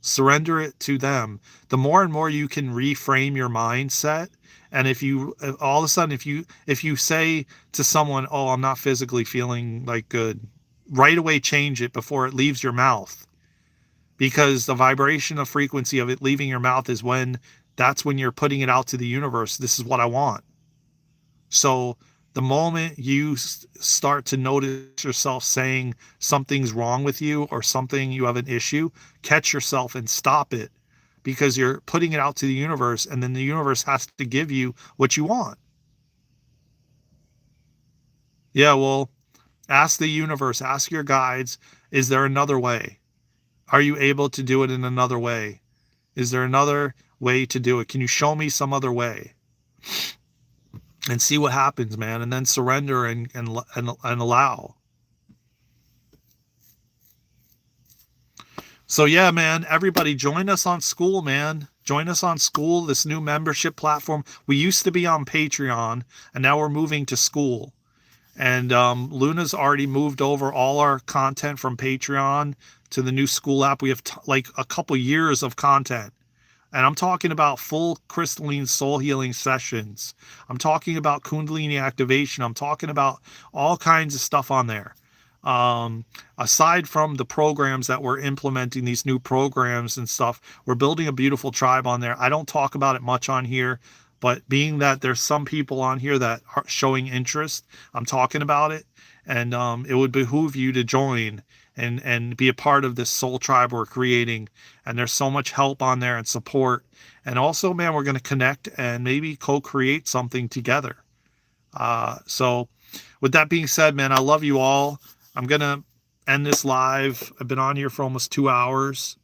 Surrender it to them. The more and more you can reframe your mindset, and if you all of a sudden if you say to someone, "Oh, I'm not physically feeling like good," right away change it before it leaves your mouth. Because the vibration of frequency of it leaving your mouth is that's when you're putting it out to the universe. This is what I want. So the moment you start to notice yourself saying something's wrong with you or something, you have an issue, catch yourself and stop it, because you're putting it out to the universe, and then the universe has to give you what you want. Yeah, well, ask the universe, ask your guides, is there another way? Are you able to do it in another way? Is there another way to do it? Can you show me some other way? And see what happens, man. And then surrender and allow. So yeah, man, everybody join us on School, man. Join us on School, this new membership platform. We used to be on Patreon, and now we're moving to School. And Luna's already moved over all our content from Patreon to the new School app. We have like a couple years of content. And I'm talking about full crystalline soul healing sessions. I'm talking about Kundalini activation. I'm talking about all kinds of stuff on there. Aside from the programs that we're implementing, these new programs and stuff, we're building a beautiful tribe on there. I don't talk about it much on here, but being that there's some people on here that are showing interest, I'm talking about it. And it would behoove you to join and be a part of this soul tribe we're creating. And there's so much help on there and support. And also, man, we're going to connect and maybe co-create something together. So with that being said, man, I love you all. I'm going to end this live. I've been on here for almost 2 hours.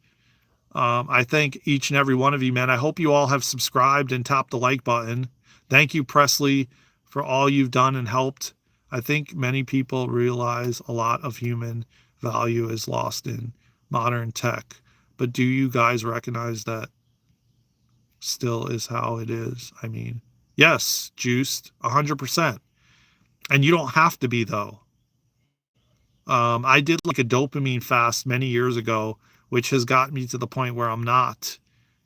I thank each and every one of you, man. I hope you all have subscribed and tapped the like button. Thank you, Presley, for all you've done and helped. I think many people realize a lot of human value is lost in modern tech. But do you guys recognize that still is how it is? I mean, yes, juiced, 100%. And you don't have to be, though. I did like a dopamine fast many years ago, which has gotten me to the point where I'm not.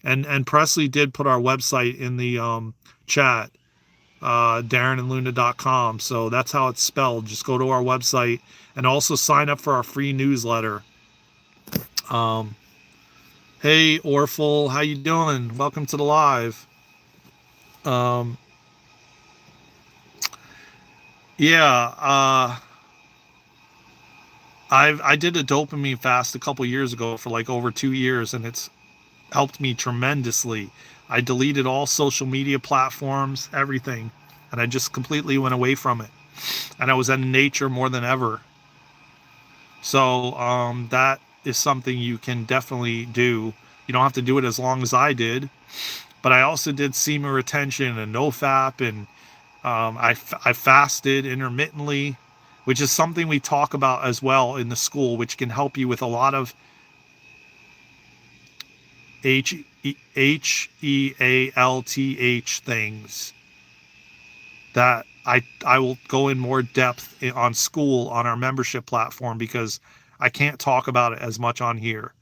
And Presley did put our website in the chat, darenandluna.com. So that's how it's spelled. Just go to our website and also sign up for our free newsletter. Um, hey, Orful, how you doing? Welcome to the live. Um, yeah, I did a dopamine fast a couple years ago for like over 2 years, and it's helped me tremendously. I deleted all social media platforms, everything, and I just completely went away from it. And I was in nature more than ever. So that is something you can definitely do. You don't have to do it as long as I did, but I also did semen retention and no-fap, and I fasted intermittently, which is something we talk about as well in the school, which can help you with a lot of HEALTH things that I will go in more depth on school on our membership platform, because I can't talk about it as much on here.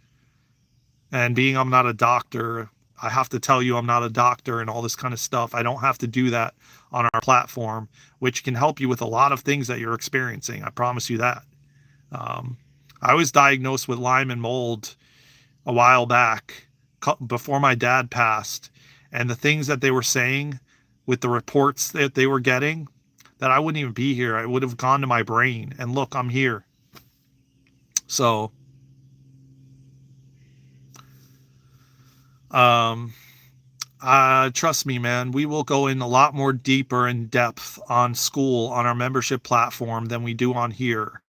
And being I'm not a doctor, I have to tell you I'm not a doctor and all this kind of stuff. I don't have to do that on our platform, which can help you with a lot of things that you're experiencing. I promise you that. Um, I was diagnosed with Lyme and mold a while back, before my dad passed, and the things that they were saying with the reports that they were getting, that I wouldn't even be here. I would have gone to my brain, and look, I'm here. So, um, trust me, man, we will go in a lot more deeper in depth on school on our membership platform than we do on here,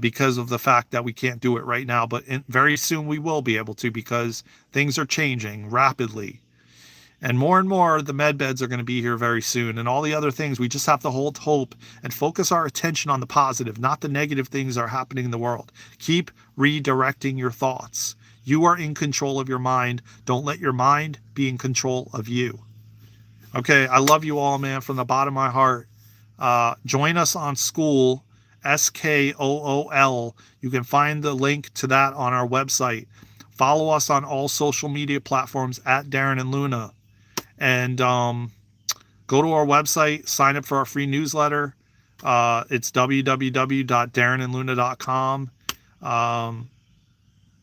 because of the fact that we can't do it right now. But very soon we will be able to, because things are changing rapidly. And more, the med beds are going to be here very soon, and all the other things. We just have to hold hope and focus our attention on the positive, not the negative things that are happening in the world. Keep redirecting your thoughts. You are in control of your mind. Don't let your mind be in control of you. Okay, I love you all, man, from the bottom of my heart. Join us on School, SKOOL. You can find the link to that on our website. Follow us on all social media platforms at Daren and Luna. And go to our website, sign up for our free newsletter. It's www.darenandluna.com.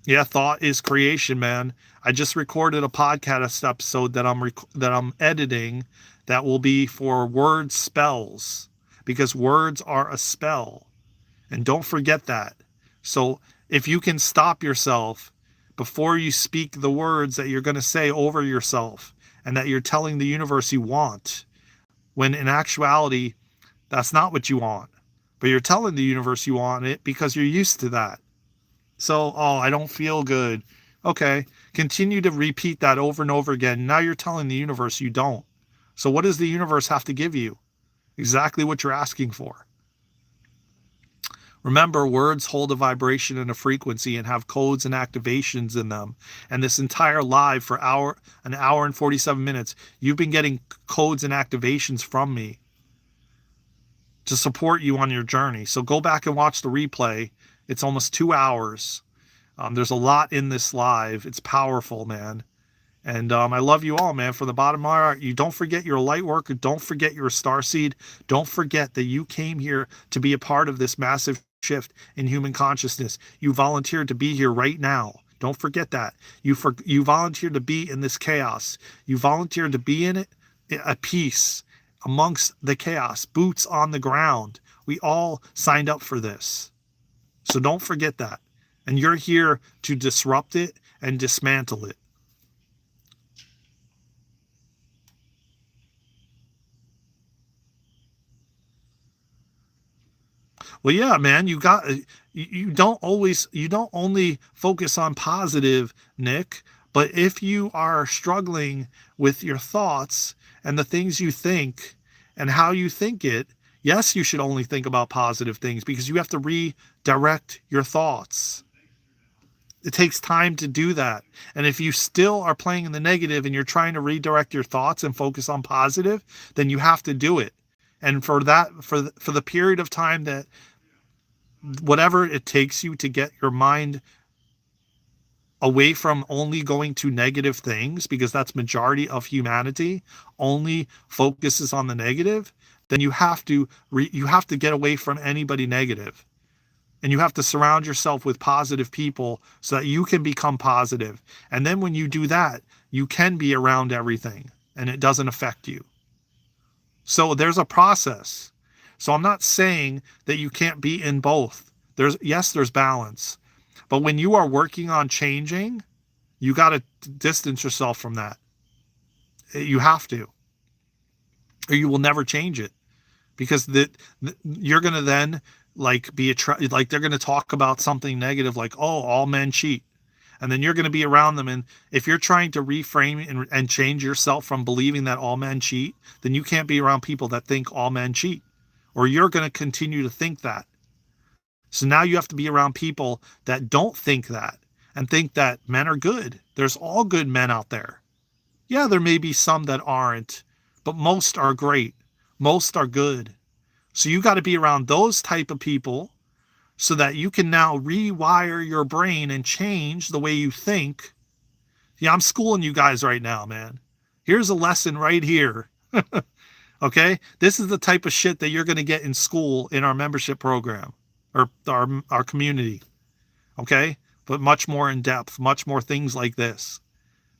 Yeah, thought is creation, man. I just recorded a podcast episode that I'm editing, that will be for word spells, because words are a spell. And don't forget that. So if you can stop yourself before you speak the words that you're going to say over yourself, and that you're telling the universe you want, when in actuality, that's not what you want. But you're telling the universe you want it because you're used to that. So, oh, I don't feel good. Okay, continue to repeat that over and over again. Now you're telling the universe you don't. So what does the universe have to give you? Exactly what you're asking for. Remember, words hold a vibration and a frequency and have codes and activations in them. And this entire live for an hour and 47 minutes, you've been getting codes and activations from me to support you on your journey. So go back and watch the replay. It's almost 2 hours. There's a lot in this live. It's powerful, man. And I love you all, man, from the bottom of my heart. You don't forget you're a light worker. Don't forget you're a starseed. Don't forget that you came here to be a part of this massive shift in human consciousness. You volunteered to be here right now. Don't forget that. You volunteered to be in this chaos. You volunteered to be in it at peace amongst the chaos, boots on the ground. We all signed up for this. So don't forget that. And you're here to disrupt it and dismantle it. Well, yeah, man, you don't only focus on positive, Nick, but if you are struggling with your thoughts and the things you think and how you think it, yes, you should only think about positive things, because you have to redirect your thoughts. It takes time to do that. And if you still are playing in the negative and you're trying to redirect your thoughts and focus on positive, then you have to do it. And for the period of time that, whatever it takes you to get your mind away from only going to negative things, because that's majority of humanity only focuses on the negative, then you have to get away from anybody negative. And you have to surround yourself with positive people so that you can become positive. And then when you do that, you can be around everything and it doesn't affect you. So there's a process. So I'm not saying that you can't be in both. There's balance. But when you are working on changing, you got to distance yourself from that. You have to, or you will never change it, because you're going to then like be like they're going to talk about something negative, like, oh, all men cheat. And then you're going to be around them. And if you're trying to reframe and change yourself from believing that all men cheat, then you can't be around people that think all men cheat, or you're going to continue to think that. So now you have to be around people that don't think that and think that men are good. There's all good men out there. Yeah, there may be some that aren't, but most are great. Most are good. So you got to be around those type of people so that you can now rewire your brain and change the way you think. Yeah, I'm schooling you guys right now, man. Here's a lesson right here. Okay? This is the type of shit that you're going to get in school in our membership program, or our community. Okay? But much more in depth, much more things like this.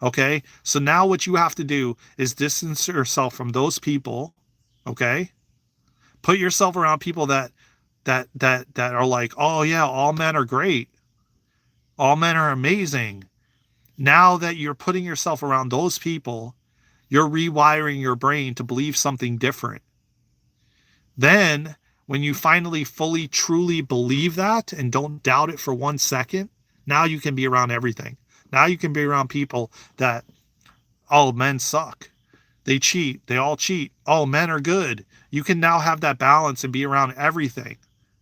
Okay? So now what you have to do is distance yourself from those people. Okay? Put yourself around people that are like, oh yeah, all men are great. All men are amazing. Now that you're putting yourself around those people, you're rewiring your brain to believe something different. Then when you finally fully truly believe that and don't doubt it for 1 second, now you can be around everything. Now you can be around people that, oh, men suck. They cheat. They all cheat. Oh, men are good. You can now have that balance and be around everything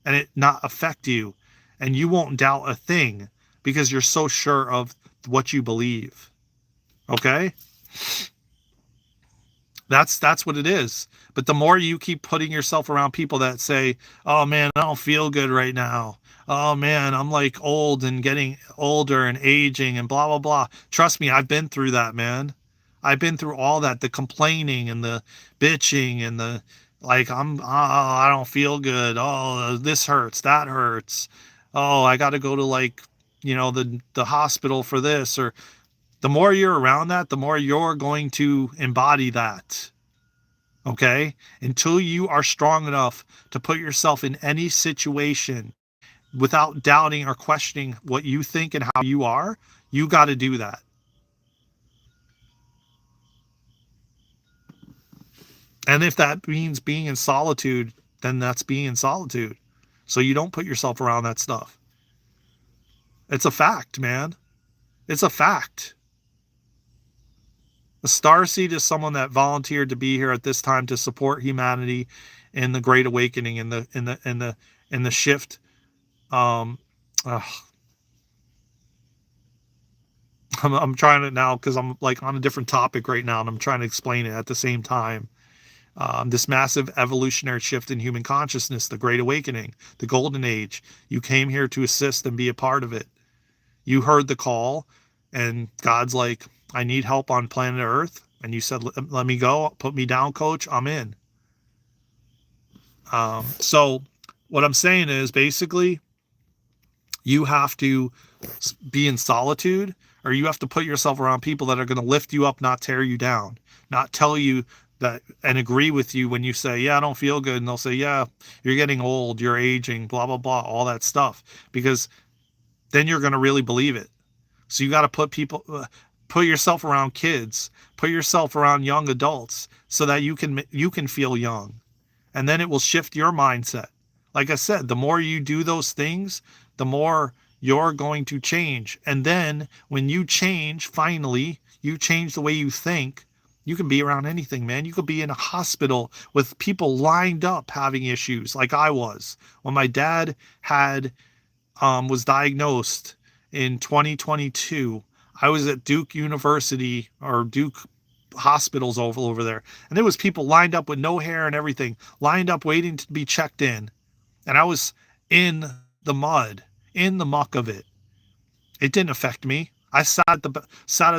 and it not affect you. And you won't doubt a thing because you're so sure of what you believe. Okay? That's what it is. But the more you keep putting yourself around people that say, oh man, I don't feel good right now. Oh man, I'm like old and getting older and aging and blah, blah, blah. Trust me, I've been through that, man. I've been through all that, the complaining and the bitching and the like, I don't feel good. Oh, this hurts, that hurts. Oh, I got to go to like, the hospital for this. Or the more you're around that, the more you're going to embody that. Okay? Until you are strong enough to put yourself in any situation without doubting or questioning what you think and how you are, you got to do that. And if that means being in solitude, then that's being in solitude. So you don't put yourself around that stuff. It's a fact, man. It's a fact. A starseed is someone that volunteered to be here at this time to support humanity in the Great Awakening, in the shift. I'm trying to now, because I'm like on a different topic right now, and I'm trying to explain it at the same time. This massive evolutionary shift in human consciousness, the Great Awakening, the Golden Age. You came here to assist and be a part of it. You heard the call, and God's like, I need help on planet Earth. And you said, let me go, put me down, coach, I'm in. So what I'm saying is basically you have to be in solitude, or you have to put yourself around people that are going to lift you up, not tear you down, not tell you that and agree with you when you say, yeah, I don't feel good. And they'll say, yeah, you're getting old, you're aging, blah, blah, blah, all that stuff, because then you're going to really believe it. So you got to put yourself around kids, put yourself around young adults so that you can feel young. And then it will shift your mindset. Like I said, the more you do those things, the more you're going to change. And then when you change, finally, you change the way you think, you can be around anything, man. You could be in a hospital with people lined up having issues like I was. When my dad was diagnosed in 2022, I was at Duke University or Duke hospitals over there. And there was people lined up with no hair and everything, lined up waiting to be checked in. And I was in the mud, in the muck of it. It didn't affect me. I sat at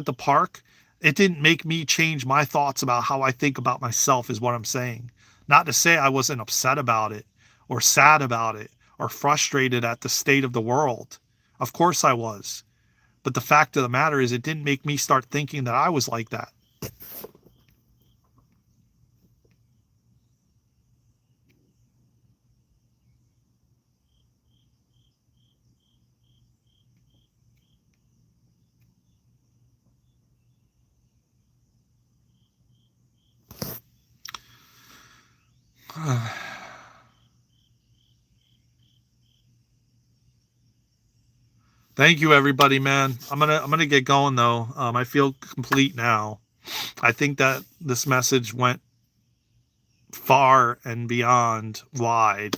the park. It didn't make me change my thoughts about how I think about myself, is what I'm saying. Not to say I wasn't upset about it or sad about it or frustrated at the state of the world. Of course I was. But the fact of the matter is, it didn't make me start thinking that I was like that. Thank you, everybody, man. I'm gonna get going though. I feel complete now. I think that this message went far and beyond wide.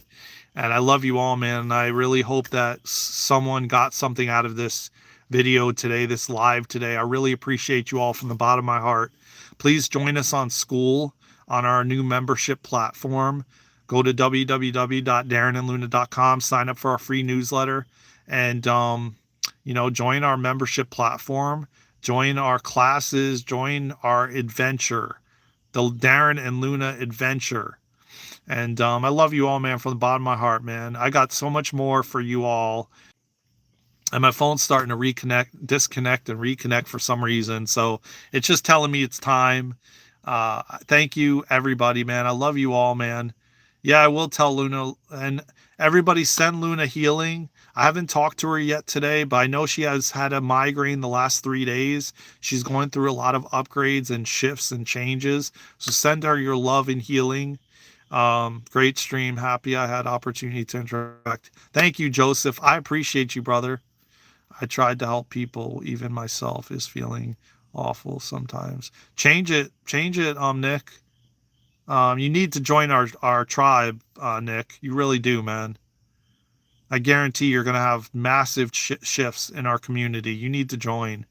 And I love you all, man. And I really hope that someone got something out of this video today, this live today. I really appreciate you all from the bottom of my heart. Please join us on School on our new membership platform. Go to www.darenandluna.com, sign up for our free newsletter, and join our membership platform, join our classes, join our adventure, the Daren and Luna adventure. And I love you all, man, from the bottom of my heart, man. I got so much more for you all. And my phone's starting to disconnect and reconnect for some reason. So it's just telling me it's time. Thank you, everybody, man. I love you all, man. Yeah, I will tell Luna. And everybody send Luna healing. I haven't talked to her yet today, but I know she has had a migraine the last 3 days. She's going through a lot of upgrades and shifts and changes. So send her your love and healing. Great stream. Happy I had opportunity to interact. Thank you, Joseph. I appreciate you, brother. I tried to help people. Even myself is feeling awful sometimes. Change it, Nick. You need to join our tribe, Nick. You really do, man. I guarantee you're going to have massive shifts in our community. You need to join.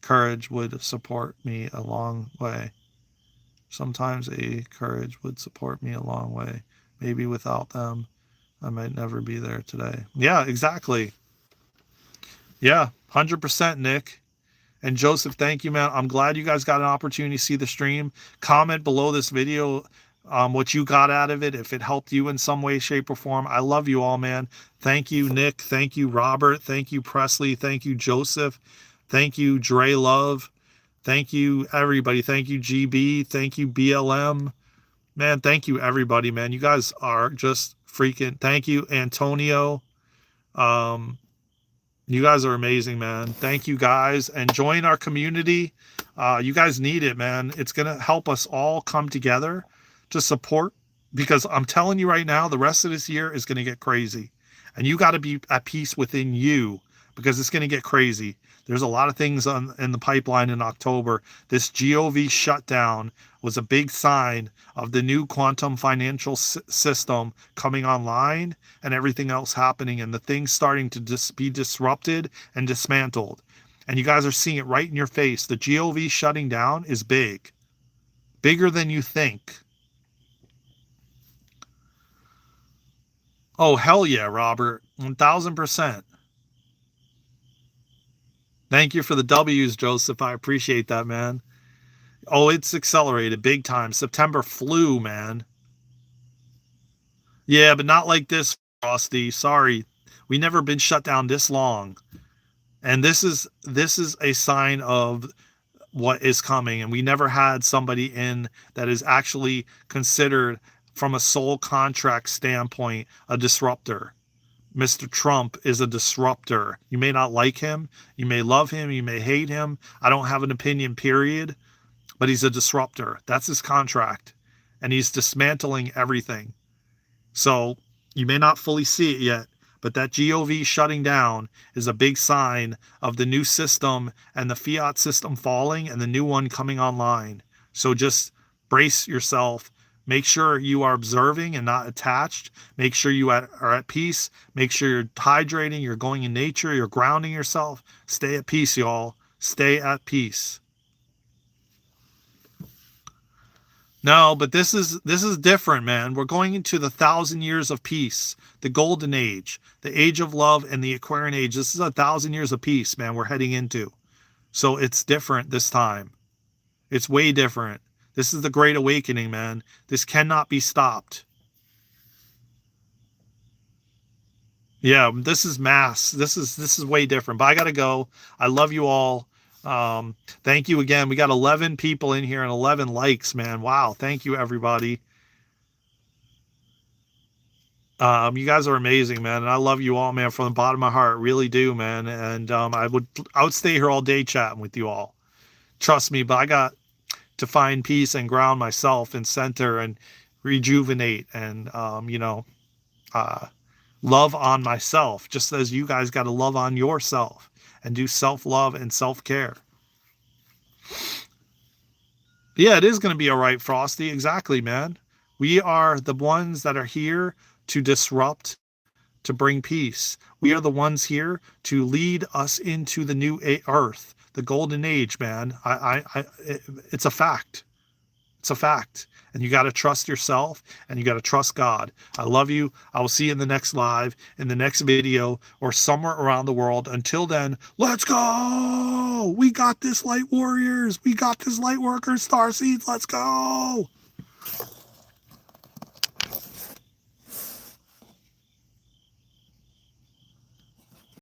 Courage would support me a long way. Sometimes a courage would support me a long way. Maybe without them, I might never be there today. Yeah, exactly. Yeah, 100%, Nick. And Joseph, thank you, man. I'm glad you guys got an opportunity to see the stream. Comment below this video what you got out of it, if it helped you in some way, shape, or form. I love you all, man. Thank you, Nick. Thank you, Robert. Thank you, Presley. Thank you, Joseph. Thank you, Dre Love. Thank you, everybody. Thank you, GB. Thank you, BLM. Man, thank you, everybody, man. You guys are just freaking... Thank you, Antonio. You guys are amazing, man. Thank you, guys. And join our community. You guys need it, man. It's going to help us all come together to support, because I'm telling you right now, the rest of this year is going to get crazy. And you got to be at peace within you, because it's going to get crazy. There's a lot of things in the pipeline in October. This GOV shutdown was a big sign of the new quantum financial system coming online and everything else happening, and the things starting to be disrupted and dismantled. And you guys are seeing it right in your face. The GOV shutting down is big. Bigger than you think. Oh, hell yeah, Robert. 1000%. Thank you for the W's, Joseph. I appreciate that, man. Oh, it's accelerated big time. September flew, man. Yeah, but not like this, Frosty. Sorry. We never been shut down this long. And this is a sign of what is coming. And we never had somebody in that is actually considered, from a soul contract standpoint, a disruptor. Mr. Trump is a disruptor. You may not like him. You may love him. You may hate him. I don't have an opinion, period. But he's a disruptor. That's his contract. And he's dismantling everything. So you may not fully see it yet, but that GOV shutting down is a big sign of the new system and the fiat system falling and the new one coming online. So just brace yourself. Make sure you are observing and not attached. Make sure you are at peace. Make sure you're hydrating. You're going in nature. You're grounding yourself. Stay at peace, y'all. Stay at peace. No, but this is different, man. We're going into the 1,000 years of peace, the golden age, the age of love, and the Aquarian age. This is 1,000 years of peace, man, we're heading into. So it's different this time. It's way different. This is the Great Awakening, man. This cannot be stopped. Yeah, this is mass. This is way different. But I gotta go. I love you all. Thank you again. We got 11 people in here and 11 likes, man. Wow. Thank you, everybody. You guys are amazing, man, and I love you all, man, from the bottom of my heart. Really do, man. And I would stay here all day chatting with you all. Trust me, but I got to find peace and ground myself and center and rejuvenate and uh, love on myself, just as you guys got to love on yourself and do self love and self care. Yeah, it is going to be all right, Frosty. Exactly, man. We are the ones that are here to disrupt, to bring peace. We are the ones here to lead us into the new earth, the golden age, man. It's a fact. It's a fact. And you got to trust yourself and you got to trust God. I love you. I will see you in the next live, in the next video, or somewhere around the world. Until then, let's go. We got this, Light Warriors. We got this, Light Workers, Starseeds. Let's go.